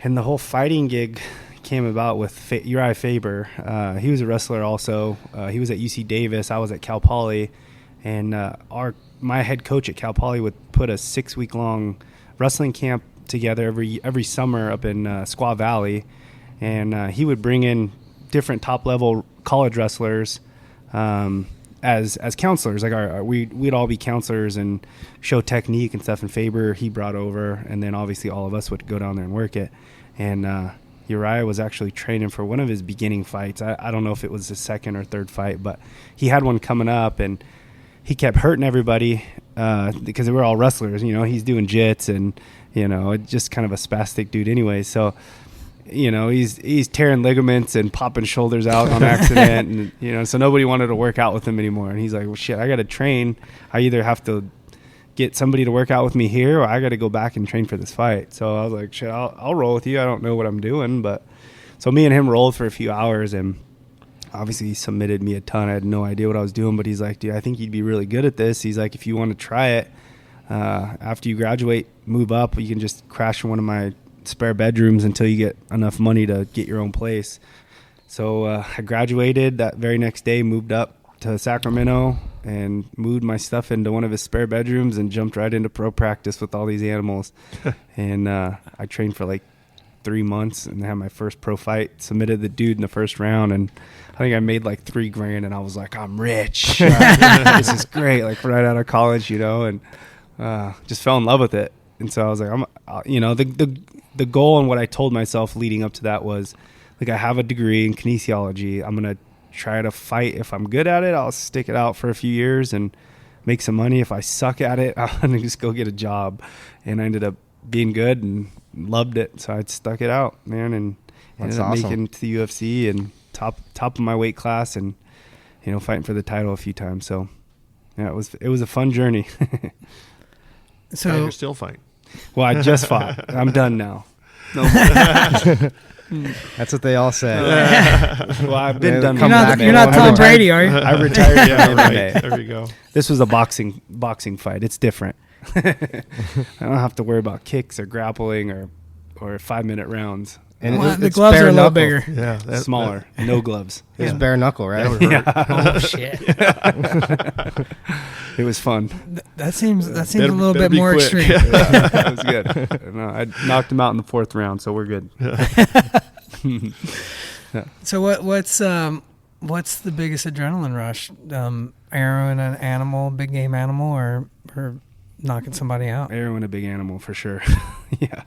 S4: the whole fighting gig came about with Uriah Faber. He was a wrestler also. He was at UC Davis. I was at Cal Poly. And my head coach at Cal Poly would put a 6-week-long wrestling camp together every summer up in Squaw Valley. And he would bring in different top-level college wrestlers as counselors. Like we'd all be counselors and show technique and stuff. And Faber he brought over, and then obviously all of us would go down there and work it. And Uriah was actually training for one of his beginning fights. I don't know if it was his second or third fight, but he had one coming up, and he kept hurting everybody because they were all wrestlers. He's doing jits and just kind of a spastic dude anyway. So. He's tearing ligaments and popping shoulders out on accident, and so nobody wanted to work out with him anymore. And he's like, "Well, shit, I got to train. I either have to get somebody to work out with me here, or I got to go back and train for this fight." So I was like, "Shit, I'll roll with you. I don't know what I'm doing," but so me and him rolled for a few hours, and obviously he submitted me a ton. I had no idea what I was doing, but he's like, "Dude, I think you'd be really good at this." He's like, "If you want to try it, after you graduate, move up. You can just crash in one of my spare bedrooms until you get enough money to get your own place." So I graduated that very next day, moved up to Sacramento and moved my stuff into one of his spare bedrooms and jumped right into pro practice with all these animals. And I trained for like 3 months and had my first pro fight, submitted the dude in the first round, and I think I made like $3,000, and I was like, I'm rich. This is great, like right out of college, and just fell in love with it. And so I was like, the goal and what I told myself leading up to that was, like, I have a degree in kinesiology. I'm going to try to fight. If I'm good at it, I'll stick it out for a few years and make some money. If I suck at it, I'm going to just go get a job. And I ended up being good and loved it. So I stuck it out, man, and ended up making it to the UFC and top of my weight class and, fighting for the title a few times. So, yeah, it was a fun journey.
S3: So you're still fighting.
S4: Well, I just fought. I'm done now. No more.
S5: That's what they all say.
S4: Well, I've been done.
S2: You're not Tom Brady, are you?
S4: I retired from MMA.
S3: There we go.
S4: This was a boxing fight. It's different. I don't have to worry about kicks or grappling or 5-minute rounds.
S5: And
S2: the
S5: it's
S2: gloves
S5: bare
S2: are a little
S5: knuckle.
S2: bigger.
S3: Yeah,
S4: Smaller. No gloves.
S5: It's bare knuckle, right?
S2: Oh shit!
S4: It was fun.
S2: That seems a
S3: Better
S2: little bit
S3: be
S2: more
S3: quick.
S2: extreme.
S4: That was good. No, I knocked him out in the 4th round, so we're good.
S2: So what's the biggest adrenaline rush? Arrowing an animal, big game animal, or knocking somebody out?
S4: Arrowing a big animal for sure. Yeah,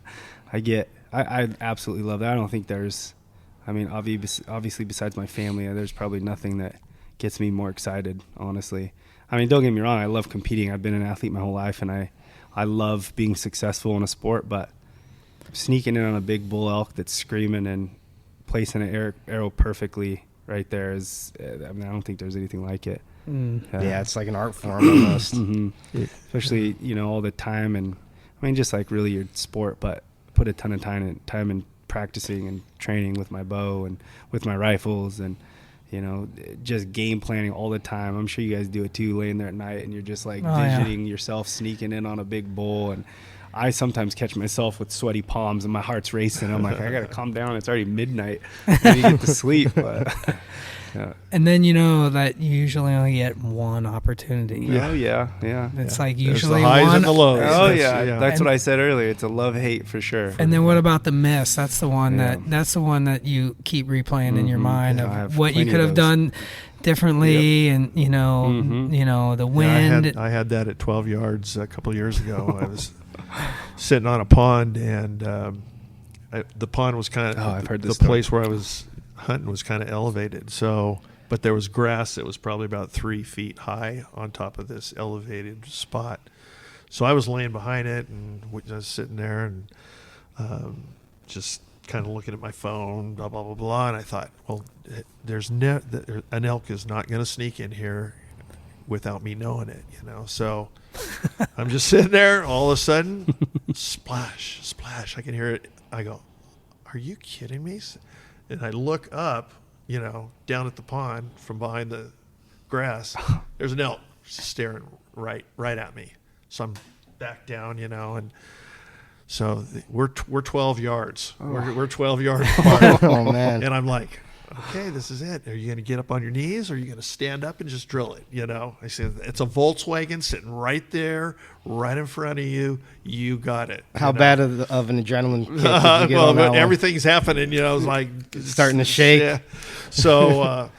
S4: I absolutely love that. I don't think there's, I mean, obviously besides my family, there's probably nothing that gets me more excited, honestly. I mean, don't get me wrong, I love competing. I've been an athlete my whole life, and I love being successful in a sport, but sneaking in on a big bull elk that's screaming and placing an arrow perfectly right there is, I mean, I don't think there's anything like it.
S5: Yeah, it's like an art form almost.
S4: Mm-hmm. Especially, all the time, and I mean, just like really your sport, but put a ton of time in practicing and training with my bow and with my rifles, and just game planning all the time. I'm sure you guys do it too, laying there at night and you're just like visioning yourself sneaking in on a big bull. And I sometimes catch myself with sweaty palms and my heart's racing. I'm like, I gotta calm down, it's already midnight. I need to get to sleep. But
S2: and then that you usually only get one opportunity.
S4: Oh yeah.
S2: It's like
S3: There's
S2: usually
S3: the highs
S2: one.
S3: and the lows.
S4: Oh
S3: That's-
S4: that's what I said earlier. It's a love-hate for sure.
S2: And then what about the miss? That's the one
S4: Yeah.
S2: that's the one that you keep replaying in your mind
S4: Yeah, I have
S2: of what you
S4: plenty
S2: could
S4: of
S2: have
S4: those.
S2: done differently, and the wind.
S3: I had that at 12 yards a couple of years ago. I was sitting on a pond, and the pond was kind of
S4: I've heard
S3: the
S4: this story.
S3: place where I was hunting was kind of elevated. So, but there was grass that was probably about 3 feet high on top of this elevated spot. So I was laying behind it and just sitting there and just kind of looking at my phone, blah, blah, blah, blah. And I thought, well, an elk is not going to sneak in here without me knowing it, So I'm just sitting there. All of a sudden, splash, splash. I can hear it. I go, are you kidding me? And I look up, down at the pond from behind the grass. There's an elk staring right at me. So I'm back down, and so we're 12 yards. We're 12 yards apart.
S5: Oh man!
S3: And I'm like, okay, this is it. Are you going to get up on your knees, or are you going to stand up and just drill it? I said, it's a Volkswagen sitting right there, right in front of you. You got it.
S5: How bad of an adrenaline kick did you get on that one?
S3: Everything's happening. It's like
S5: Starting to shake.
S3: Yeah. So,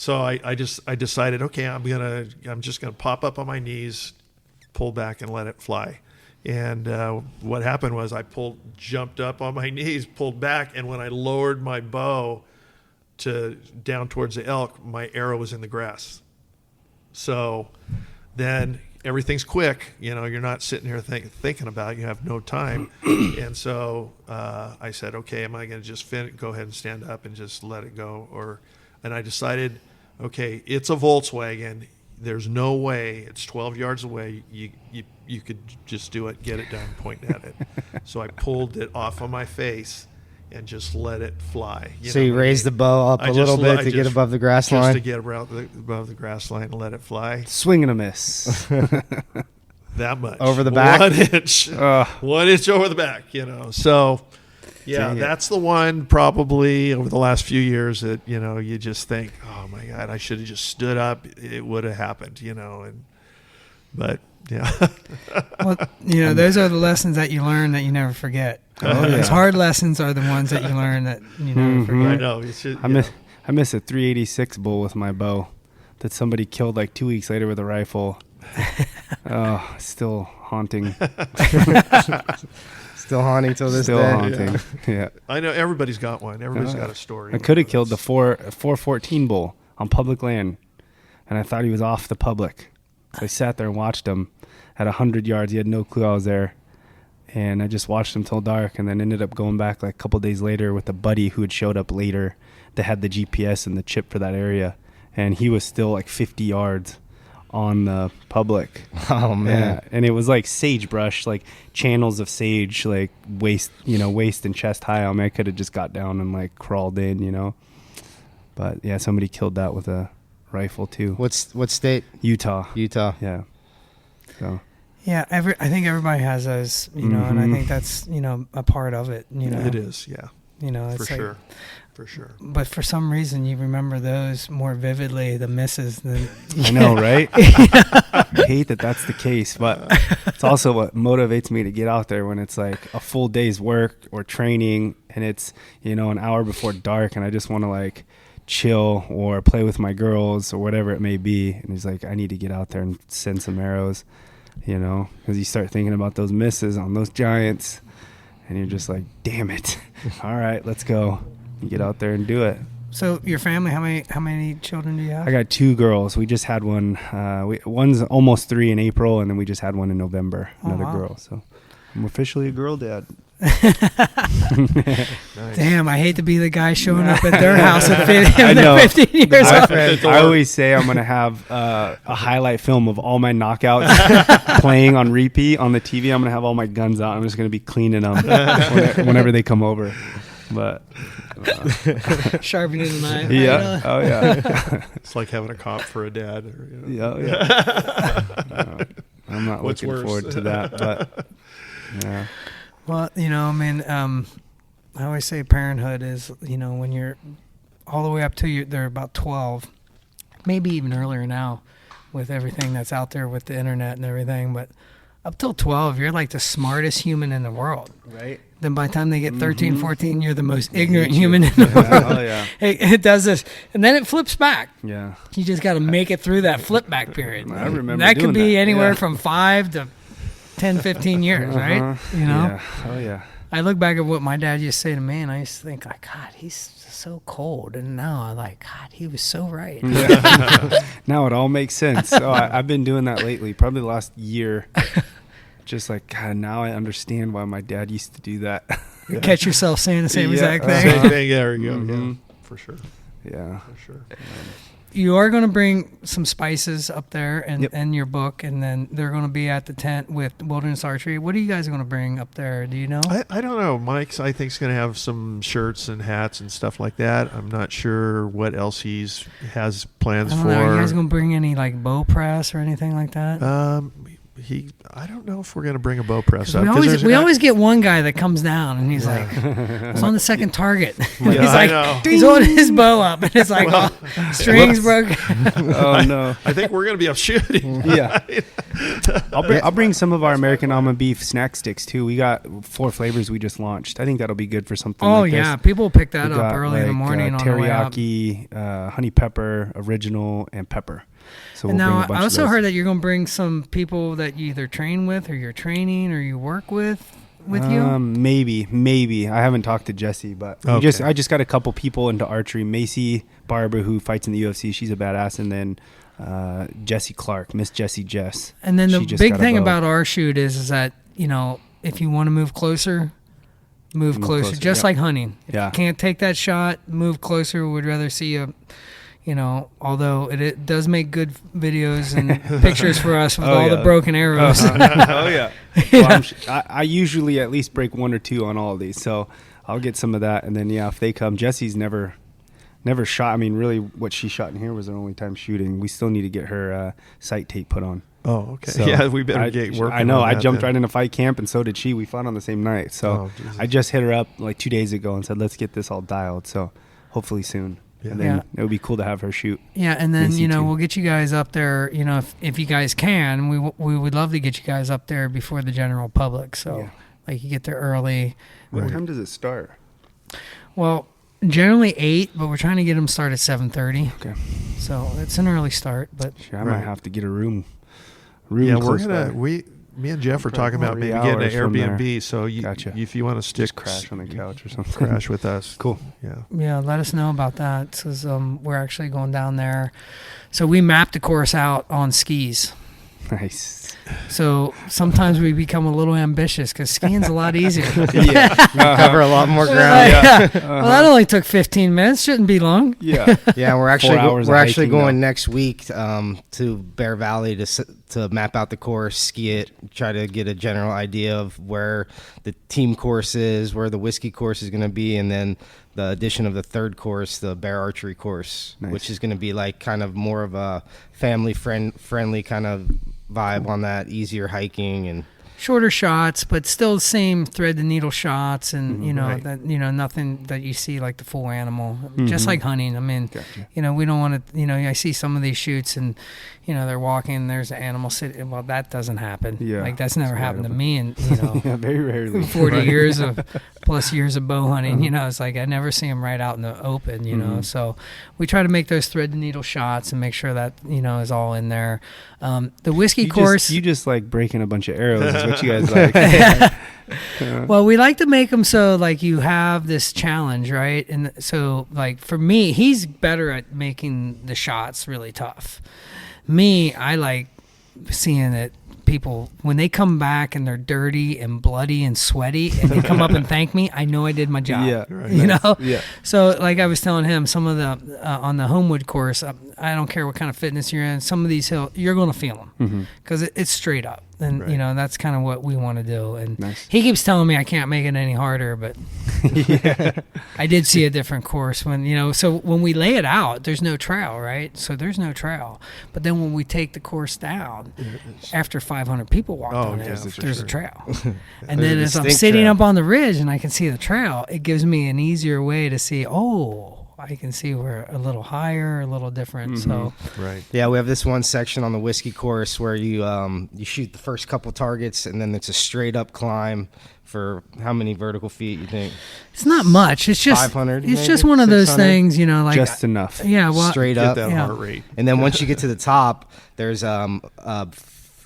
S3: I decided, okay, I'm just gonna pop up on my knees, pull back, and let it fly. And what happened was I jumped up on my knees, pulled back, and when I lowered my bow down towards the elk, my arrow was in the grass. So then everything's quick. You're not sitting here thinking about it. You have no time. And so I said, okay, am I going to just go ahead and stand up and just let it go? And I decided, okay, it's a Volkswagen. There's no way. It's 12 yards away. You could just do it, get it done, pointing at it. So I pulled it off of my face and just let it fly.
S5: So you raised the bow up a little bit to get above the grass line?
S3: Just to get above the grass line and let it fly.
S4: Swing and a miss.
S3: That much.
S5: Over the back?
S3: 1 inch. 1 inch over the back, So, yeah, that's the one probably over the last few years that, you just think, oh, my God, I should have just stood up. It would have happened, But, yeah.
S2: Well, those are the lessons that you learn that you never forget. Those hard lessons are the ones that you learn that you never forget.
S3: I know.
S4: I miss a 386 bull with my bow that somebody killed like 2 weeks later with a rifle. Oh, still haunting.
S5: Still haunting till this
S4: Still
S5: day.
S4: haunting. Yeah.
S3: I know everybody's got one. Everybody's got a story.
S4: I could have killed the 414 bull on public land, and I thought he was off the public. So I sat there and watched him at 100 yards. He had no clue I was there. And I just watched him till dark, and then ended up going back like a couple days later with a buddy who had showed up later that had the GPS and the chip for that area. And he was still like 50 yards on the public.
S5: Oh man.
S4: Yeah. And it was like sagebrush, like channels of sage, like waist and chest high. I mean, I could have just got down and like crawled in. But yeah, somebody killed that with a rifle too.
S5: What state?
S4: Utah.
S5: Yeah.
S4: So.
S2: Yeah, I think everybody has those, and I think that's, a part of it,
S3: It is, yeah.
S2: It's
S3: For
S2: like,
S3: sure. For sure.
S2: But for some reason, you remember those more vividly, the misses. Than
S4: I know, right? I hate that that's the case, but it's also what motivates me to get out there when it's like a full day's work or training and it's, an hour before dark and I just want to like chill or play with my girls or whatever it may be. And he's like, I need to get out there and send some arrows, because you start thinking about those misses on those giants and you're just like, damn it. All right, let's go. You get out there and do it.
S2: So your family, how many children do you have?
S4: I got 2 girls. We just had one. One's almost 3 in April, and then we just had one in November. Another girl. So I'm officially a girl dad.
S3: Nice.
S2: Damn, I hate to be the guy showing up at their house at 15 years old.
S4: I always say I'm going to have a highlight film of all my knockouts playing on repeat on the TV. I'm going to have all my guns out. I'm just going to be cleaning them whenever they come over. But
S2: sharpening the knife.
S4: Yeah. Oh yeah.
S3: It's like having a cop for a dad.
S4: Yeah. I'm not looking forward to that, but yeah.
S2: Well, I always say parenthood is, when you're all the way up to they're about 12, maybe even earlier now with everything that's out there with the internet and everything. But up till 12, you're like the smartest human in the world.
S4: Right.
S2: Then by the time they get 13, 14, you're the most ignorant human in the world.
S4: Oh, yeah.
S2: It does this. And then it flips back.
S4: Yeah.
S2: You just got to make it through that flip back period.
S4: I remember
S2: that could be
S4: that.
S2: anywhere from 5 to 10, 15 years, right?
S4: Yeah. Oh, yeah.
S2: I look back at what my dad used to say to me, and I used to think, like, God, he's so cold. And now I'm like, God, he was so right.
S4: Yeah. Now it all makes sense. So I've been doing that lately, probably the last year. Just like, God, now I understand why my dad used to do that.
S2: You catch yourself saying the same exact thing.
S3: Same thing. There we go. Yeah, for sure.
S4: Yeah.
S3: For sure.
S2: You are going to bring some spices up there and your book, and then they're going to be at the tent with Wilderness Archery. What are you guys going to bring up there? Do you know?
S3: I don't know. Mike's, I think, is going to have some shirts and hats and stuff like that. I'm not sure what else has plans for.
S2: Are you guys going to bring any like bow press or anything like that?
S3: I don't know if we're going to bring a bow press up.
S2: We always get one guy that comes down and he's like, it's on the second target.
S3: Yeah,
S2: he's holding his bow up and it's like, strings broken.
S4: Oh no!
S3: I think we're going to be up shooting.
S4: Yeah. I'll bring some of our American almond beef snack sticks too. We got 4 flavors we just launched. I think that'll be good for something.
S2: Oh
S4: like
S2: yeah,
S4: this.
S2: people will pick that
S4: We
S2: up
S4: got,
S2: early in the morning on the way up.
S4: Teriyaki, honey pepper, original, and pepper. So
S2: and
S4: we'll
S2: now
S4: bring a bunch
S2: I also
S4: of those.
S2: heard that you're going to bring some people that you either train with or you're training or you work with you.
S4: Maybe. I haven't talked to Jesse, but I just got a couple people into archery. Macy Barber, who fights in the UFC, she's a badass, and then Jessie Clark, Miss Jessie Jess.
S2: And then the big thing about our shoot is that if you want to move closer. Move closer, just like hunting. If you can't take that shot, move closer. We'd rather see a. Although it does make good videos and pictures for us with all the broken arrows.
S4: Oh, yeah. Well, I usually at least break 1 or 2 on all of these, so I'll get some of that. And then, if they come, Jesse's never shot. I mean, really, what she shot in here was her only time shooting. We still need to get her sight tape put on.
S3: Oh, okay.
S4: So
S3: yeah, we better get working.
S4: I know.
S3: On
S4: I
S3: that
S4: jumped
S3: then.
S4: right into fight camp, and so did she. We fought on the same night. So I just hit her up like 2 days ago and said, let's get this all dialed. So hopefully soon. Yeah. And then it would be cool to have her shoot.
S2: Yeah, and then we'll get you guys up there. If you guys can, we would love to get you guys up there before the general public. So like you get there early.
S4: What time does it start?
S2: Well, generally 8, but we're trying to get them started at 7:30.
S4: Okay.
S2: So it's an early start, but
S4: I might have to get a room.
S3: Yeah, me and Jeff are talking about maybe getting an Airbnb. So if you want to stick,
S4: just crash on the couch or something,
S3: crash with us.
S4: Cool.
S2: Yeah. Let us know about that because we're actually going down there. So we mapped the course out on skis.
S4: Nice.
S2: So sometimes we become a little ambitious because skiing's a lot easier.
S5: Cover a lot more ground.
S2: Well, that only took 15 minutes. Shouldn't be long.
S4: Yeah.
S5: Yeah, we're actually
S4: 4 hours
S5: we're
S4: of
S5: actually
S4: hiking,
S5: going
S4: though.
S5: next week to Bear Valley to map out the course, ski it, try to get a general idea of where the team course is, where the whiskey course is going to be, and then the addition of the third course, the Bear Archery course,
S4: Nice.
S5: which is going to be like kind of more of a family friendly kind of vibe on that, easier hiking and.
S2: Shorter shots, but still the same thread the needle shots, and
S3: right.
S2: that nothing that you see like the full animal, just like hunting. I mean,
S4: Gotcha.
S2: we don't want to. I see some of these shoots, and they're walking. There's an animal sitting. Well, that doesn't happen.
S4: Yeah,
S2: like that's never
S4: it's
S2: happened to
S4: rare.
S2: me, and
S4: Yeah, very rarely.
S2: 40 years of plus years of bow hunting. It's like I never see them right out in the open. So we try to make those thread the needle shots and make sure that is all in there. The whiskey course.
S4: You just like breaking a bunch of arrows is what you guys like.
S2: Well, we like to make them so like you have this challenge, right? And so like for me, he's better at making the shots really tough. Me, I like seeing it. People, when they come back and they're dirty and bloody and sweaty and they come up and thank me, I know I did my job.
S4: Yeah,
S3: right.
S4: Yeah.
S2: So like I was telling him, some of the on the Homewood course, I don't care what kind of fitness you're in, some of these hills you're going to feel them because it's straight up, and
S3: Right.
S2: that's kind of what we want to do. And
S4: Nice.
S2: he keeps telling me I can't make it any harder, but I did see a different course when so when we lay it out, there's no trail, right? So there's no trail, but then when we take the course down, after 500 people walked
S3: Oh,
S2: on
S3: yeah,
S2: it,
S3: for
S2: there's
S3: sure.
S2: a trail. And
S5: There's
S2: then
S5: a
S2: as I'm
S5: distinct
S2: sitting
S5: trail.
S2: up on the ridge and I can see the trail, it gives me an easier way to see, I can see we're a little higher, a little different. So
S3: Right.
S5: Yeah, we have this one section on the whiskey course where you shoot the first couple targets, and then it's a straight up climb for how many vertical feet you think?
S2: it's not much. It's just
S5: 500
S2: It's
S5: maybe?
S2: just one of those
S5: 600?
S2: things, like
S4: Just enough.
S2: yeah. Well,
S5: Straight
S3: Get
S5: up.
S3: that
S2: yeah.
S3: heart rate.
S5: And then once you get to the top, there's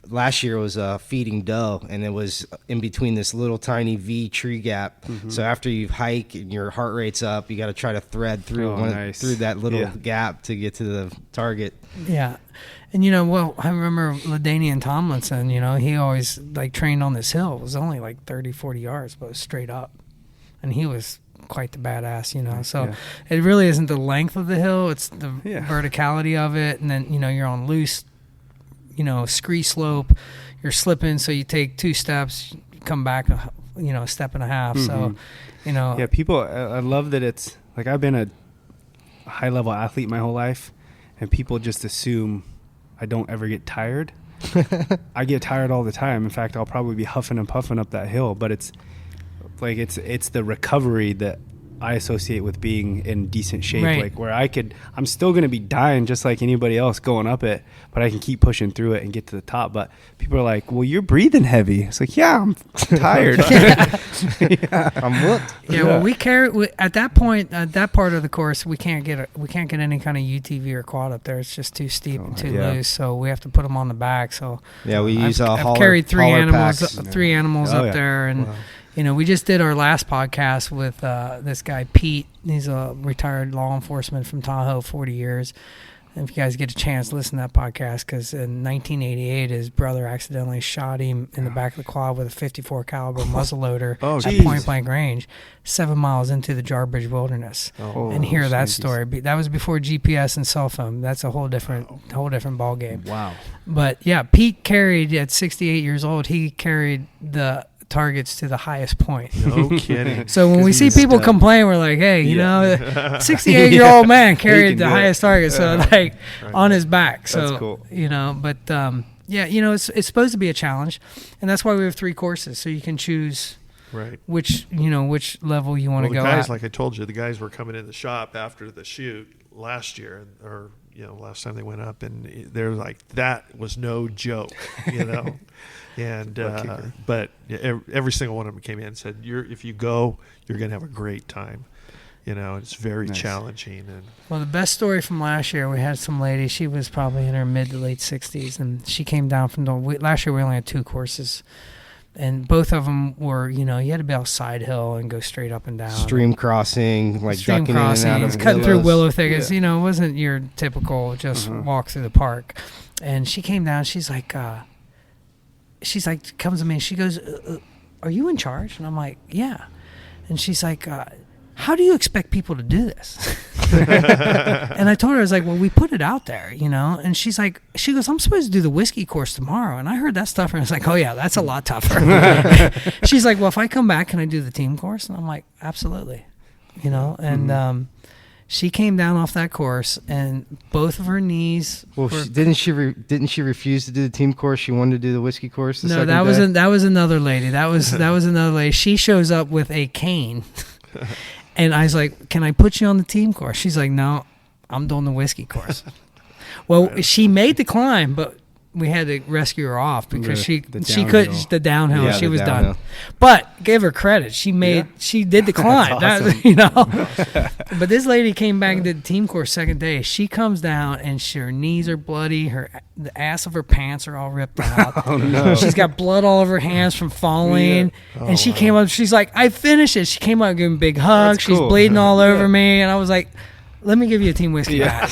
S5: last year was feeding doe, and it was in between this little tiny V tree gap. So after you hike and your heart rate's up, you got to try to thread through
S4: Nice.
S5: through that little
S4: Yeah.
S5: gap to get to the target.
S2: Yeah. And I remember Ladanian Tomlinson, he always like trained on this hill. It was only like 30, 40 yards, but it was straight up. And he was quite the badass, So
S4: Yeah.
S2: it really isn't the length of the hill, it's the
S4: Yeah.
S2: verticality of it. And then, you're on loose, scree slope, you're slipping. So you take 2 steps, come back, a step and a half. So,
S4: Yeah, people, I love that it's like I've been a high level athlete my whole life, and people just assume I don't ever get tired. I get tired all the time. In fact, I'll probably be huffing and puffing up that hill, but it's like it's the recovery that I associate with being in decent shape,
S2: Right.
S4: like where I'm still going to be dying just like anybody else going up it, but I can keep pushing through it and get to the top. But people are like, well, you're breathing heavy. It's like, yeah, I'm tired.
S5: I'm whooped.
S2: Yeah, well, we carry at that point, that part of the course, we can't get any kind of UTV or quad up there. It's just too steep and too
S4: yeah.
S2: loose. So we have to put them on the back. So
S5: Yeah, we use
S2: I've carried three animals,
S5: packs.
S2: three animals
S4: Oh,
S2: up
S4: yeah.
S2: there, and
S3: Wow.
S2: we just did our last podcast with this guy Pete. He's a retired law enforcement from Tahoe, 40 years. And if you guys get a chance, listen to that podcast, because in 1988, his brother accidentally shot him in the back of the quad with a 54 caliber muzzleloader
S3: Oh,
S2: at
S3: geez.
S2: point blank range, 7 miles into the Jarbidge Wilderness.
S3: Oh,
S2: And hear that
S4: shankies.
S2: story. That was before GPS and cell phone. That's a whole different ball game.
S4: Wow.
S2: But yeah, Pete carried at 68 years old. He carried the targets to the highest point.
S3: no kidding.
S2: So when we
S4: 'Cause
S2: see
S4: he's
S2: people
S4: stud.
S2: complain, we're like, hey, you know, 68-year-old man carried the
S4: do it.
S2: highest target, so like
S3: Right.
S2: on his back. So
S4: That's cool.
S2: but yeah, it's supposed to be a challenge, and that's why we have 3 courses, so you can choose
S3: Right.
S2: which level you want
S3: Well,
S2: to
S3: the
S2: go
S3: guys,
S2: at.
S3: like I told you, the guys were coming in the shop after the shoot last year, or last time they went up, and they're like, that was no joke, And but every single one of them came in and said, if you go, you're gonna have a great time. It's very
S4: Nice.
S3: challenging. And
S2: Well, the best story from last year, we had some lady. She was probably in her mid to late 60s, and she came down from last year we only had 2 courses. And both of them were, you had to be off side hill and go straight up and down.
S5: Stream crossing, like
S2: Stream
S5: ducking in and out
S2: crossings,
S5: of
S2: cutting through
S5: willows.
S2: willow thickets. It wasn't your typical just walk through the park. And she came down. She's like, she's like, comes to me and she goes, are you in charge? And I'm like, yeah. And she's like, how do you expect people to do this? And I told her, I was like, well, we put it out there, and she goes, I'm supposed to do the whiskey course tomorrow. And I heard that stuff and I was like, oh yeah, that's a lot tougher. She's like, well, if I come back, can I do the team course? And I'm like, absolutely. And she came down off that course and both of her knees.
S5: Well, didn't she refuse to do the team course? She wanted to do the whiskey course.
S2: No, that was another lady. That was another lady. She shows up with a cane. And I was like, can I put you on the team course? She's like, no, I'm doing the whiskey course. Well, she made the climb, but we had to rescue her off because she couldn't, the downhill, she was done. But give her credit. She did the climb.
S4: Awesome.
S2: But this lady came back and did the team course second day. She comes down and her knees are bloody. The ass of her pants are all ripped out.
S4: Oh, no.
S2: She's got blood all over her hands from falling.
S3: Yeah.
S2: And she came up, she's like, I finished it. She came up giving a big hug.
S4: That's
S2: She's
S4: cool.
S2: bleeding all over me. And I was like, let me give you a team whiskey back.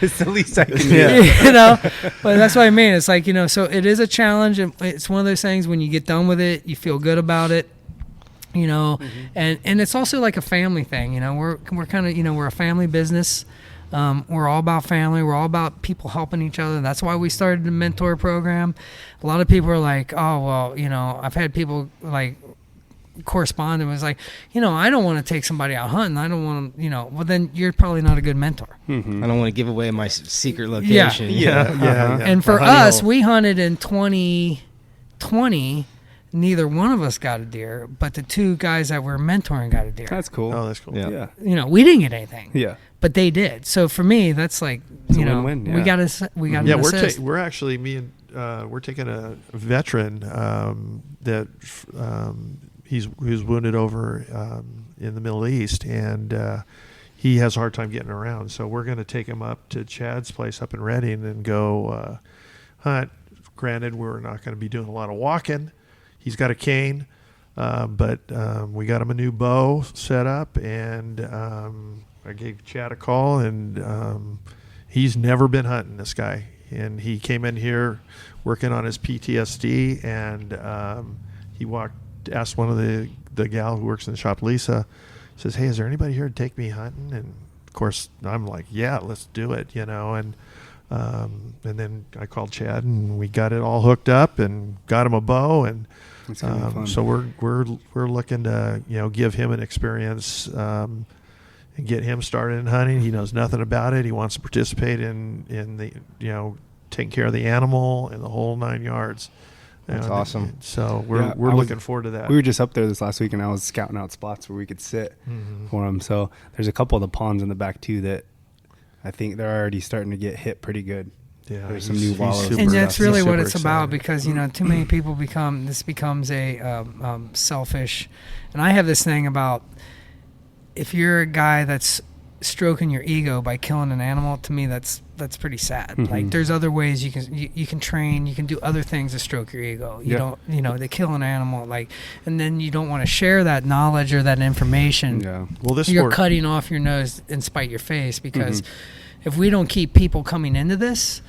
S4: It's the least I can do.
S2: But that's what I mean. It's like, so it is a challenge, and it's one of those things when you get done with it, you feel good about it, and it's also like a family thing. We're kind of, we're a family business. We're all about family. We're all about people helping each other. That's why we started the mentor program. A lot of people are like, oh, well, I've had people like correspond and was like, I don't want to take somebody out hunting. I don't want to, well, then you're probably not a good mentor.
S4: Mm-hmm.
S5: I don't want to give away my secret location.
S3: Yeah.
S2: And for us, we hunted in 2020. Neither one of us got a deer, but the two guys that were mentoring got a deer.
S4: That's cool.
S3: Oh, that's cool.
S4: Yeah.
S2: We didn't get anything.
S4: Yeah.
S2: But they did. So for me, that's like,
S4: It's a win-win,
S2: we got to
S3: Yeah,
S2: assist.
S3: we're actually we're taking a veteran that he's wounded over in the Middle East, and he has a hard time getting around. So we're going to take him up to Chad's place up in Redding and go hunt. Granted, we're not going to be doing a lot of walking. He's got a cane, but we got him a new bow set up, and I gave Chad a call, and he's never been hunting, this guy. And he came in here working on his PTSD, and he asked one of the gal who works in the shop, Lisa, says, hey, is there anybody here to take me hunting? And of course I'm like, yeah, let's do it, and then I called Chad, and we got it all hooked up and got him a bow, and so we're looking to give him an experience and get him started in hunting. He knows nothing about it. He wants to participate in the taking care of the animal and the whole 9 yards.
S5: That's awesome.
S3: So we're looking forward to that.
S4: We were just up there this last week, and I was scouting out spots where we could sit for them. So there's a couple of the ponds in the back too that I think they're already starting to get hit pretty good.
S3: Yeah,
S4: there's some new wallows.
S2: And that's really what it's about,
S3: excited.
S2: because too many people becomes a selfish. And I have this thing about, if you're a guy that's stroking your ego by killing an animal, to me that's pretty sad.
S4: Mm-hmm.
S2: Like, there's other ways you can train, you can do other things to stroke your ego. You don't they kill an animal, and then you don't want to share that knowledge or that information.
S4: Yeah.
S3: Well,
S2: you're cutting off your nose and spite your face, because if we don't keep people coming into this,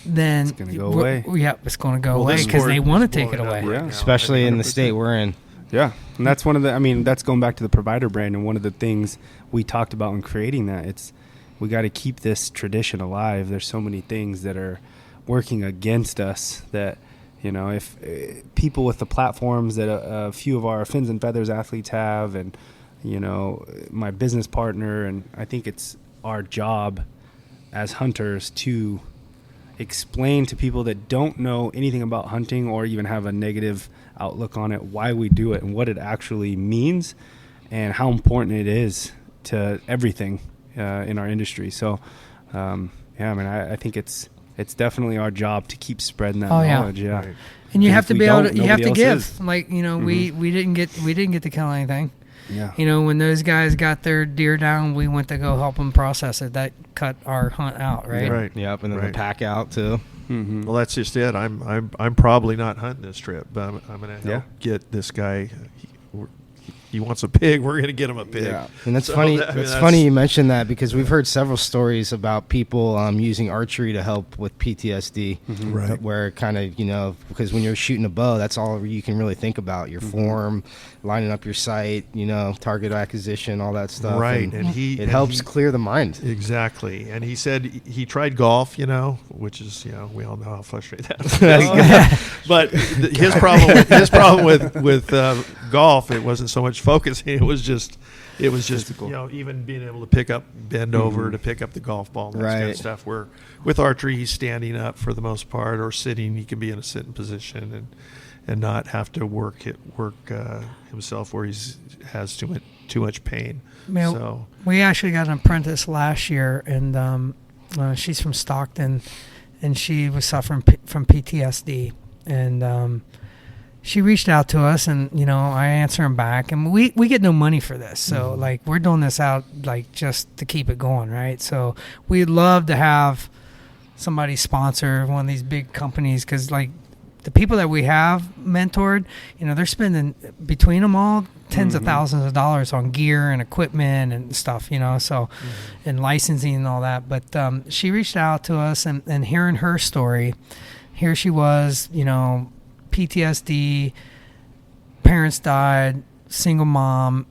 S2: then
S4: it's going to go away.
S2: Yeah, it's going to go away because they want to take it away.
S3: Yeah.
S5: Especially in the state we're in.
S4: Yeah, and that's one of that's going back to the provider brand, and one of the things we talked about in creating that. We got to keep this tradition alive. There's so many things that are working against us that, if people with the platforms that a few of our Fins and Feathers athletes have, and, my business partner, and I think it's our job as hunters to explain to people that don't know anything about hunting or even have a negative outlook on it why we do it and what it actually means and how important it is to everything in our industry. So I think it's definitely our job to keep spreading that knowledge. Yeah. Right.
S2: And you have to be able to, you have to give
S4: is.
S2: we didn't get to kill anything.
S4: Yeah.
S2: When those guys got their deer down, we went to go help them process it. That cut our hunt out, right?
S3: Right.
S5: Yep, and then the pack out too.
S4: Mm-hmm.
S3: Well, that's just it. I'm probably not hunting this trip, but I'm going to help get this guy. he wants a pig, we're going to get him a pig.
S5: Yeah. And that's funny. It's funny you mentioned that, because we've heard several stories about people using archery to help with PTSD,
S3: Right.
S5: where kind of, because when you're shooting a bow, that's all you can really think about, your form, lining up your sight, target acquisition, all that stuff.
S3: Right. And
S5: it helps clear the mind.
S3: Exactly. And he said he tried golf, which is, we all know how frustrating that is. But his problem with golf, it wasn't so much focusing. It was just even being able to bend over to pick up the golf ball and that kind of stuff. Where with archery, he's standing up for the most part, or sitting. He can be in a sitting position and not have to work himself where he has too much pain. So
S2: we actually got an apprentice last year, and she's from Stockton, and she was suffering from PTSD, and she reached out to us, and I answer them back, and we get no money for this, so like we're doing this out like just to keep it going, right? So we'd love to have somebody sponsor one of these big companies, because like the people that we have mentored, they're spending between them all tens of thousands of dollars on gear and equipment and stuff, so and licensing and all that. But she reached out to us, and hearing her story, here she was, PTSD, parents died, single mom,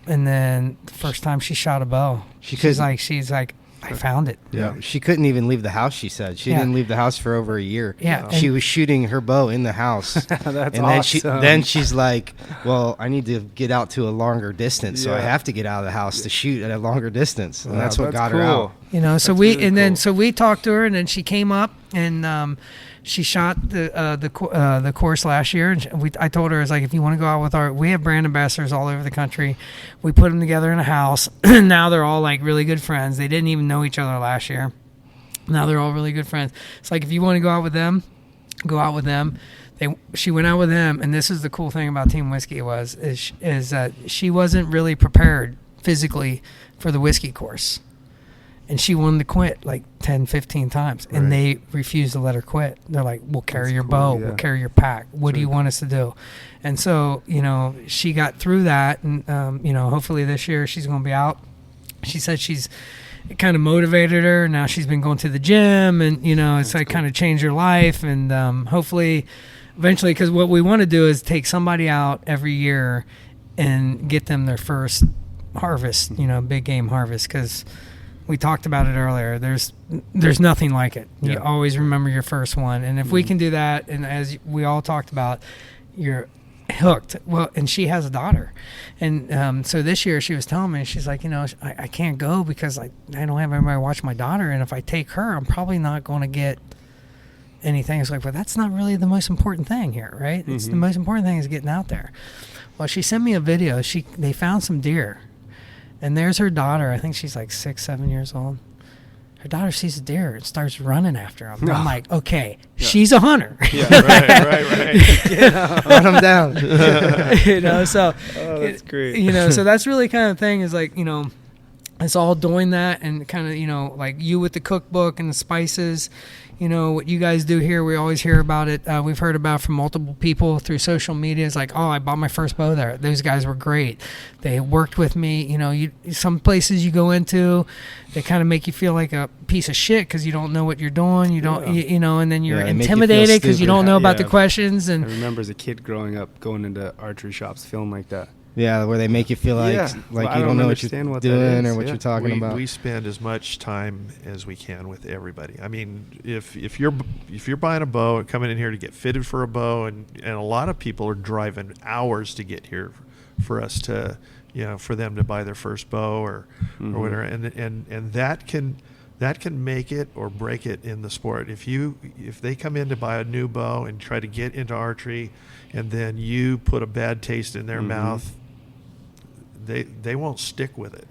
S2: and then the first time she shot a bow, she's like, I found it.
S5: Yeah. She couldn't even leave the house, she said. She didn't leave the house for over a year.
S2: Yeah.
S5: She was shooting her bow in the house.
S4: That's
S5: and
S4: awesome.
S5: then she's like, well, I need to get out to a longer distance, so I have to get out of the house to shoot at a longer distance. And that's what got her out.
S2: So we talked to her, and then she came up, and she shot the course last year, and I told her, it's like, if you want to go out with we have brand ambassadors all over the country. We put them together in a house. Now they're all like really good friends. They didn't even know each other last year. Now they're all really good friends. It's like, if you want to go out with them, go out with them. She went out with them, and this is the cool thing about Team Whiskey is that she wasn't really prepared physically for the whiskey course. And she wanted to quit like 10, 15 times. And they refused to let her quit. They're like, we'll carry your bow. We'll carry your pack. What do you want us to do? And so, she got through that. And, hopefully this year she's going to be out. She said it kind of motivated her. Now she's been going to the gym. And, it's like kind of changed her life. And hopefully, eventually, because what we want to do is take somebody out every year and get them their first harvest, big game harvest. Because we talked about it earlier. There's nothing like it. You always remember your first one. And if we can do that, and as we all talked about, you're hooked. Well, and she has a daughter. And so this year she was telling me, she's like, I can't go because I don't have anybody to watch my daughter. And if I take her, I'm probably not going to get anything. It's like, but that's not really the most important thing here, right? It's the most important thing is getting out there. Well, she sent me a video. They found some deer. And there's her daughter. I think she's like 6, 7 years old. Her daughter sees a deer and starts running after him. I'm like, okay, she's a hunter.
S3: Yeah, right.
S5: Run them down.
S2: So
S4: that's great.
S2: So that's really kind of thing is like, it's all doing that, and kind of, like you with the cookbook and the spices, what you guys do here, we always hear about it. We've heard about from multiple people through social media. It's like, oh, I bought my first bow there. Those guys were great. They worked with me. Some places you go into, they kind of make you feel like a piece of shit because you don't know what you're doing. You don't, and then you're intimidated because you don't know about the questions. And
S4: I remember as a kid growing up, going into archery shops, feeling like that.
S5: Yeah, where they make you feel like you don't know what you're doing or what you're talking about.
S3: We spend as much time as we can with everybody. I mean, if you're buying a bow and coming in here to get fitted for a bow, and a lot of people are driving hours to get here for us to, for them to buy their first bow or whatever, and that can make it or break it in the sport. If they come in to buy a new bow and try to get into archery, and then you put a bad taste in their mouth, they won't stick with it,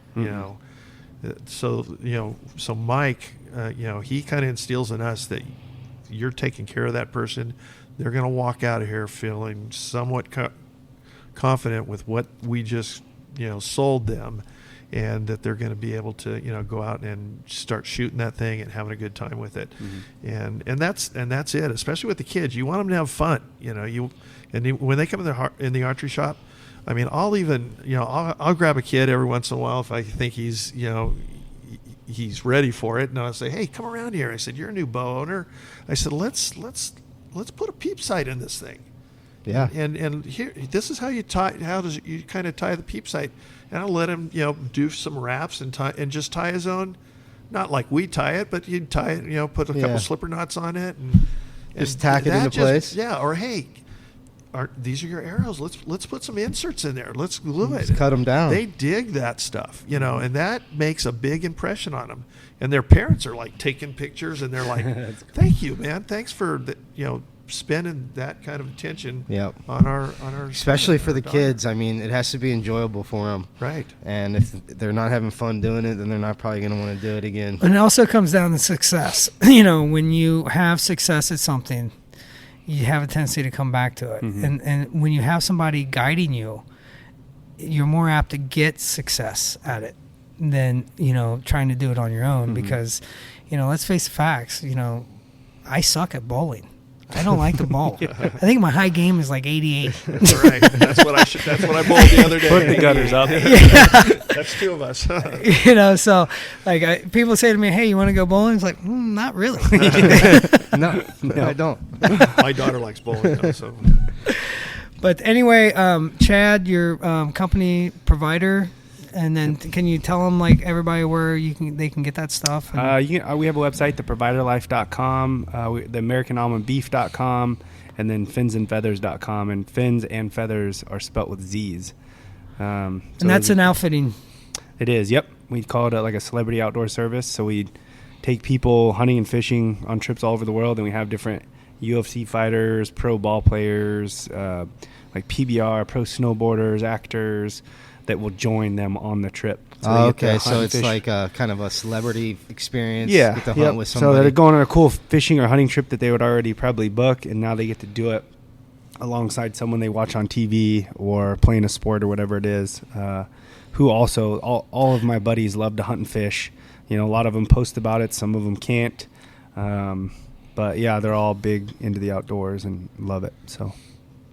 S3: So Mike, he kind of instills in us that you're taking care of that person. They're going to walk out of here feeling somewhat confident with what we just sold them, and that they're going to be able to go out and start shooting that thing and having a good time with it. And that's it. Especially with the kids, you want them to have fun. When they come in the archery shop, I mean, I'll even, I'll grab a kid every once in a while if I think he's, he's ready for it, and I'll say, "Hey, come around here." I said, "You're a new bow owner." I said, "Let's put a peep sight in this thing."
S5: Yeah.
S3: And here, this is how you tie. You kind of tie the peep sight? And I'll let him, do some wraps and just tie his own. Not like we tie it, but he'd tie it. Put a couple slipper knots on it and
S5: just tack it into place.
S3: Yeah. Or hey, these are your arrows. Let's put some inserts in there. Let's glue it.
S5: Cut them down.
S3: They dig that stuff, and that makes a big impression on them. And their parents are like taking pictures, and they're like, "Thank you, man. Thanks for spending that kind of attention on our
S5: especially for the
S3: daughter.
S5: kids. I mean, it has to be enjoyable for them,
S3: right?
S5: And if they're not having fun doing it, then they're not probably going to want to do it again.
S2: And it also comes down to success. When you have success at something, you have a tendency to come back to it.
S4: Mm-hmm.
S2: And when you have somebody guiding you, you're more apt to get success at it than trying to do it on your own. Because let's face the facts. I suck at bowling. I don't like to bowl. I think my high game is like 88.
S3: Right. That's what I bowled the other day.
S4: Put the gutters up.
S3: That's two of us.
S2: So like people say to me, "Hey, you want to go bowling?" It's like, not really.
S5: No, I don't.
S3: My daughter likes bowling though, so.
S2: But anyway, Chad, your company provider, and then can you tell them, like, everybody where they can get that stuff?
S4: We have a website, theproviderlife.com, theamericanalmondbeef.com, and then finsandfeathers.com. And fins and feathers are spelt with Z's.
S2: And that's an outfitting.
S4: It is, yep. We call it like a celebrity outdoor service. So we take people hunting and fishing on trips all over the world, and we have different UFC fighters, pro ball players, like PBR, pro snowboarders, actors that will join them on the trip.
S5: So so it's like a kind of a celebrity experience.
S4: Yeah,
S5: get to hunt with somebody.
S4: So they're going on a cool fishing or hunting trip that they would already probably book, and now they get to do it alongside someone they watch on TV or playing a sport or whatever it is. Who also, all of my buddies love to hunt and fish. A lot of them post about it. Some of them can't. But yeah, they're all big into the outdoors and love it. So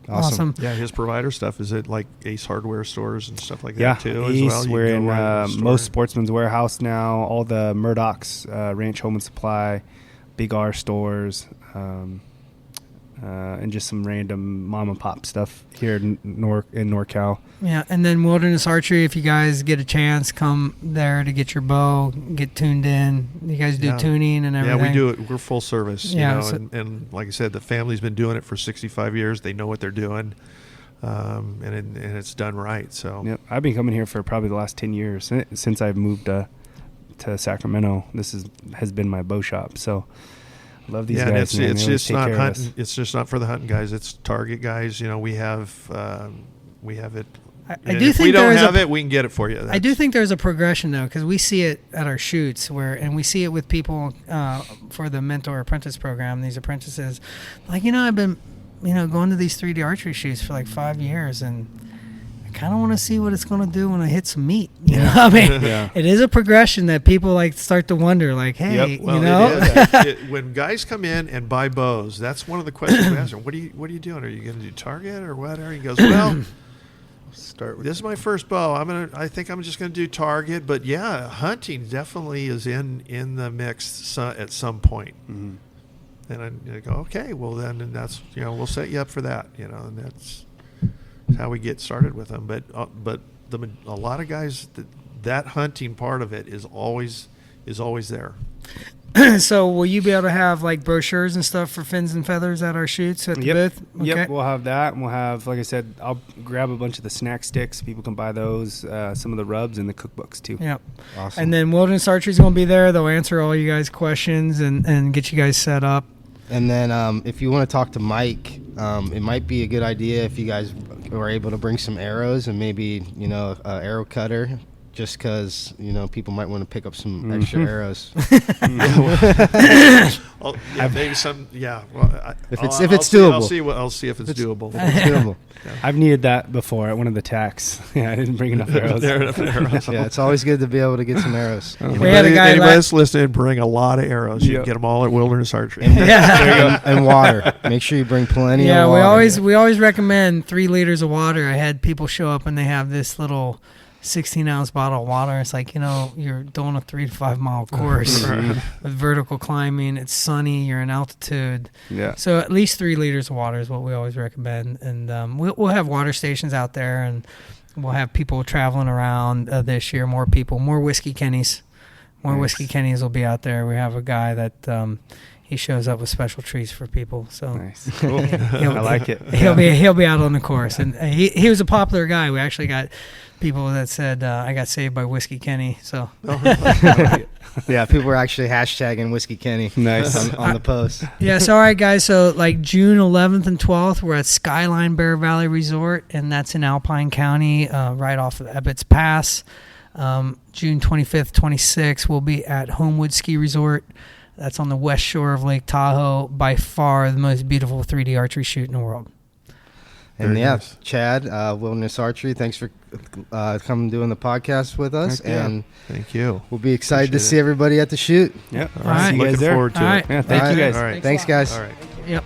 S2: awesome.
S3: Yeah, his provider stuff is at like Ace Hardware stores and stuff like
S4: yeah,
S3: that too.
S4: Ace,
S3: as well.
S4: We're in most Sportsman's Warehouse now. All the Murdoch's, Ranch Home and Supply, Big R stores, and just some random mom and pop stuff here in NorCal.
S2: Yeah, and then Wilderness Archery, if you guys get a chance, come there to get your bow, get tuned in. You guys do tuning and everything.
S3: Yeah, we do it. We're full service.
S2: Yeah,
S3: and like I said, the family's been doing it for 65 years. They know what they're doing, and it's done right. So
S4: yep. I've been coming here for probably the last 10 years since I've moved to Sacramento. This has been my bow shop. So love these guys.
S3: And it's just not hunting. It's just not for the hunting guys. It's target guys. We have it.
S2: I do
S3: if
S2: think
S3: we don't have it, we can get it for you.
S2: I do think there's a progression though, because we see it at our shoots and we see it with people for the mentor apprentice program. These apprentices, like I've been going to these 3D archery shoots for like 5 years, and I kind of want to see what it's going to do when I hit some meat. It is a progression that people like start to wonder, like, hey,
S3: it is. When guys come in and buy bows, that's one of the questions we ask them. What are you doing? Are you going to do target or what? He goes, well. This is my first bow. I think I'm just going to do target, but yeah, hunting definitely is in the mix at some point. Mm-hmm. And I go, okay, well then that's we'll set you up for that, and that's how we get started with them. But a lot of guys that hunting part of it is always there.
S2: So will you be able to have like brochures and stuff for Fins and Feathers at our shoots at the booth? Okay.
S4: Yep, we'll have that, and we'll have, like I said, I'll grab a bunch of the snack sticks. People can buy those, some of the rubs and the cookbooks too.
S2: Yep.
S5: Awesome.
S2: And then Wilderness Archery is going to be there. They'll answer all you guys' questions and get you guys set up.
S5: And then if you want to talk to Mike, it might be a good idea if you guys were able to bring some arrows and maybe, an arrow cutter just because people might want to pick up some extra arrows.
S3: Well, maybe some. Yeah. Well,
S5: if it's doable,
S3: I'll see if it's doable.
S5: It's doable.
S4: I've needed that before at one of the tacks. Yeah, I didn't bring enough arrows.
S5: Yeah, it's always good to be able to get some arrows.
S2: We had a guy
S3: Anybody that's listening, bring a lot of arrows. You can get them all at Wilderness Archery.
S5: And water. Make sure you bring plenty of water.
S2: we always recommend 3 liters of water. I had people show up and they have this little 16-ounce bottle of water. It's like, you're doing a 3 to 5 mile course with vertical climbing. It's sunny. You're in altitude.
S4: Yeah.
S2: So at least 3 liters of water is what we always recommend. And we'll have water stations out there, and we'll have people traveling around this year. More people, more Whiskey Kennies. More Whiskey Kennies will be out there. We have a guy that he shows up with special treats for people. So
S4: nice. Cool. I like it.
S2: He'll be out on the course, and he was a popular guy. We actually got people that said I got saved by Whiskey Kenny. So
S5: yeah, people were actually hashtagging Whiskey Kenny.
S4: Nice
S5: on the post.
S2: Yeah. So all right, guys. So like June 11th and 12th, we're at Skyline Bear Valley Resort, and that's in Alpine County, right off of Ebbets Pass. June 25th, 26th, we'll be at Homewood Ski Resort. That's on the west shore of Lake Tahoe. By far the most beautiful 3D archery shoot in the world.
S5: And nice. Chad, Wilderness Archery, thanks for coming doing the podcast with us. And
S3: thank you.
S5: We'll be excited to see everybody at the shoot.
S4: Yep.
S2: All right.
S3: Looking forward to it.
S4: Yeah, thank you guys.
S3: All right.
S5: Thanks, guys.
S3: All right.
S2: Yep.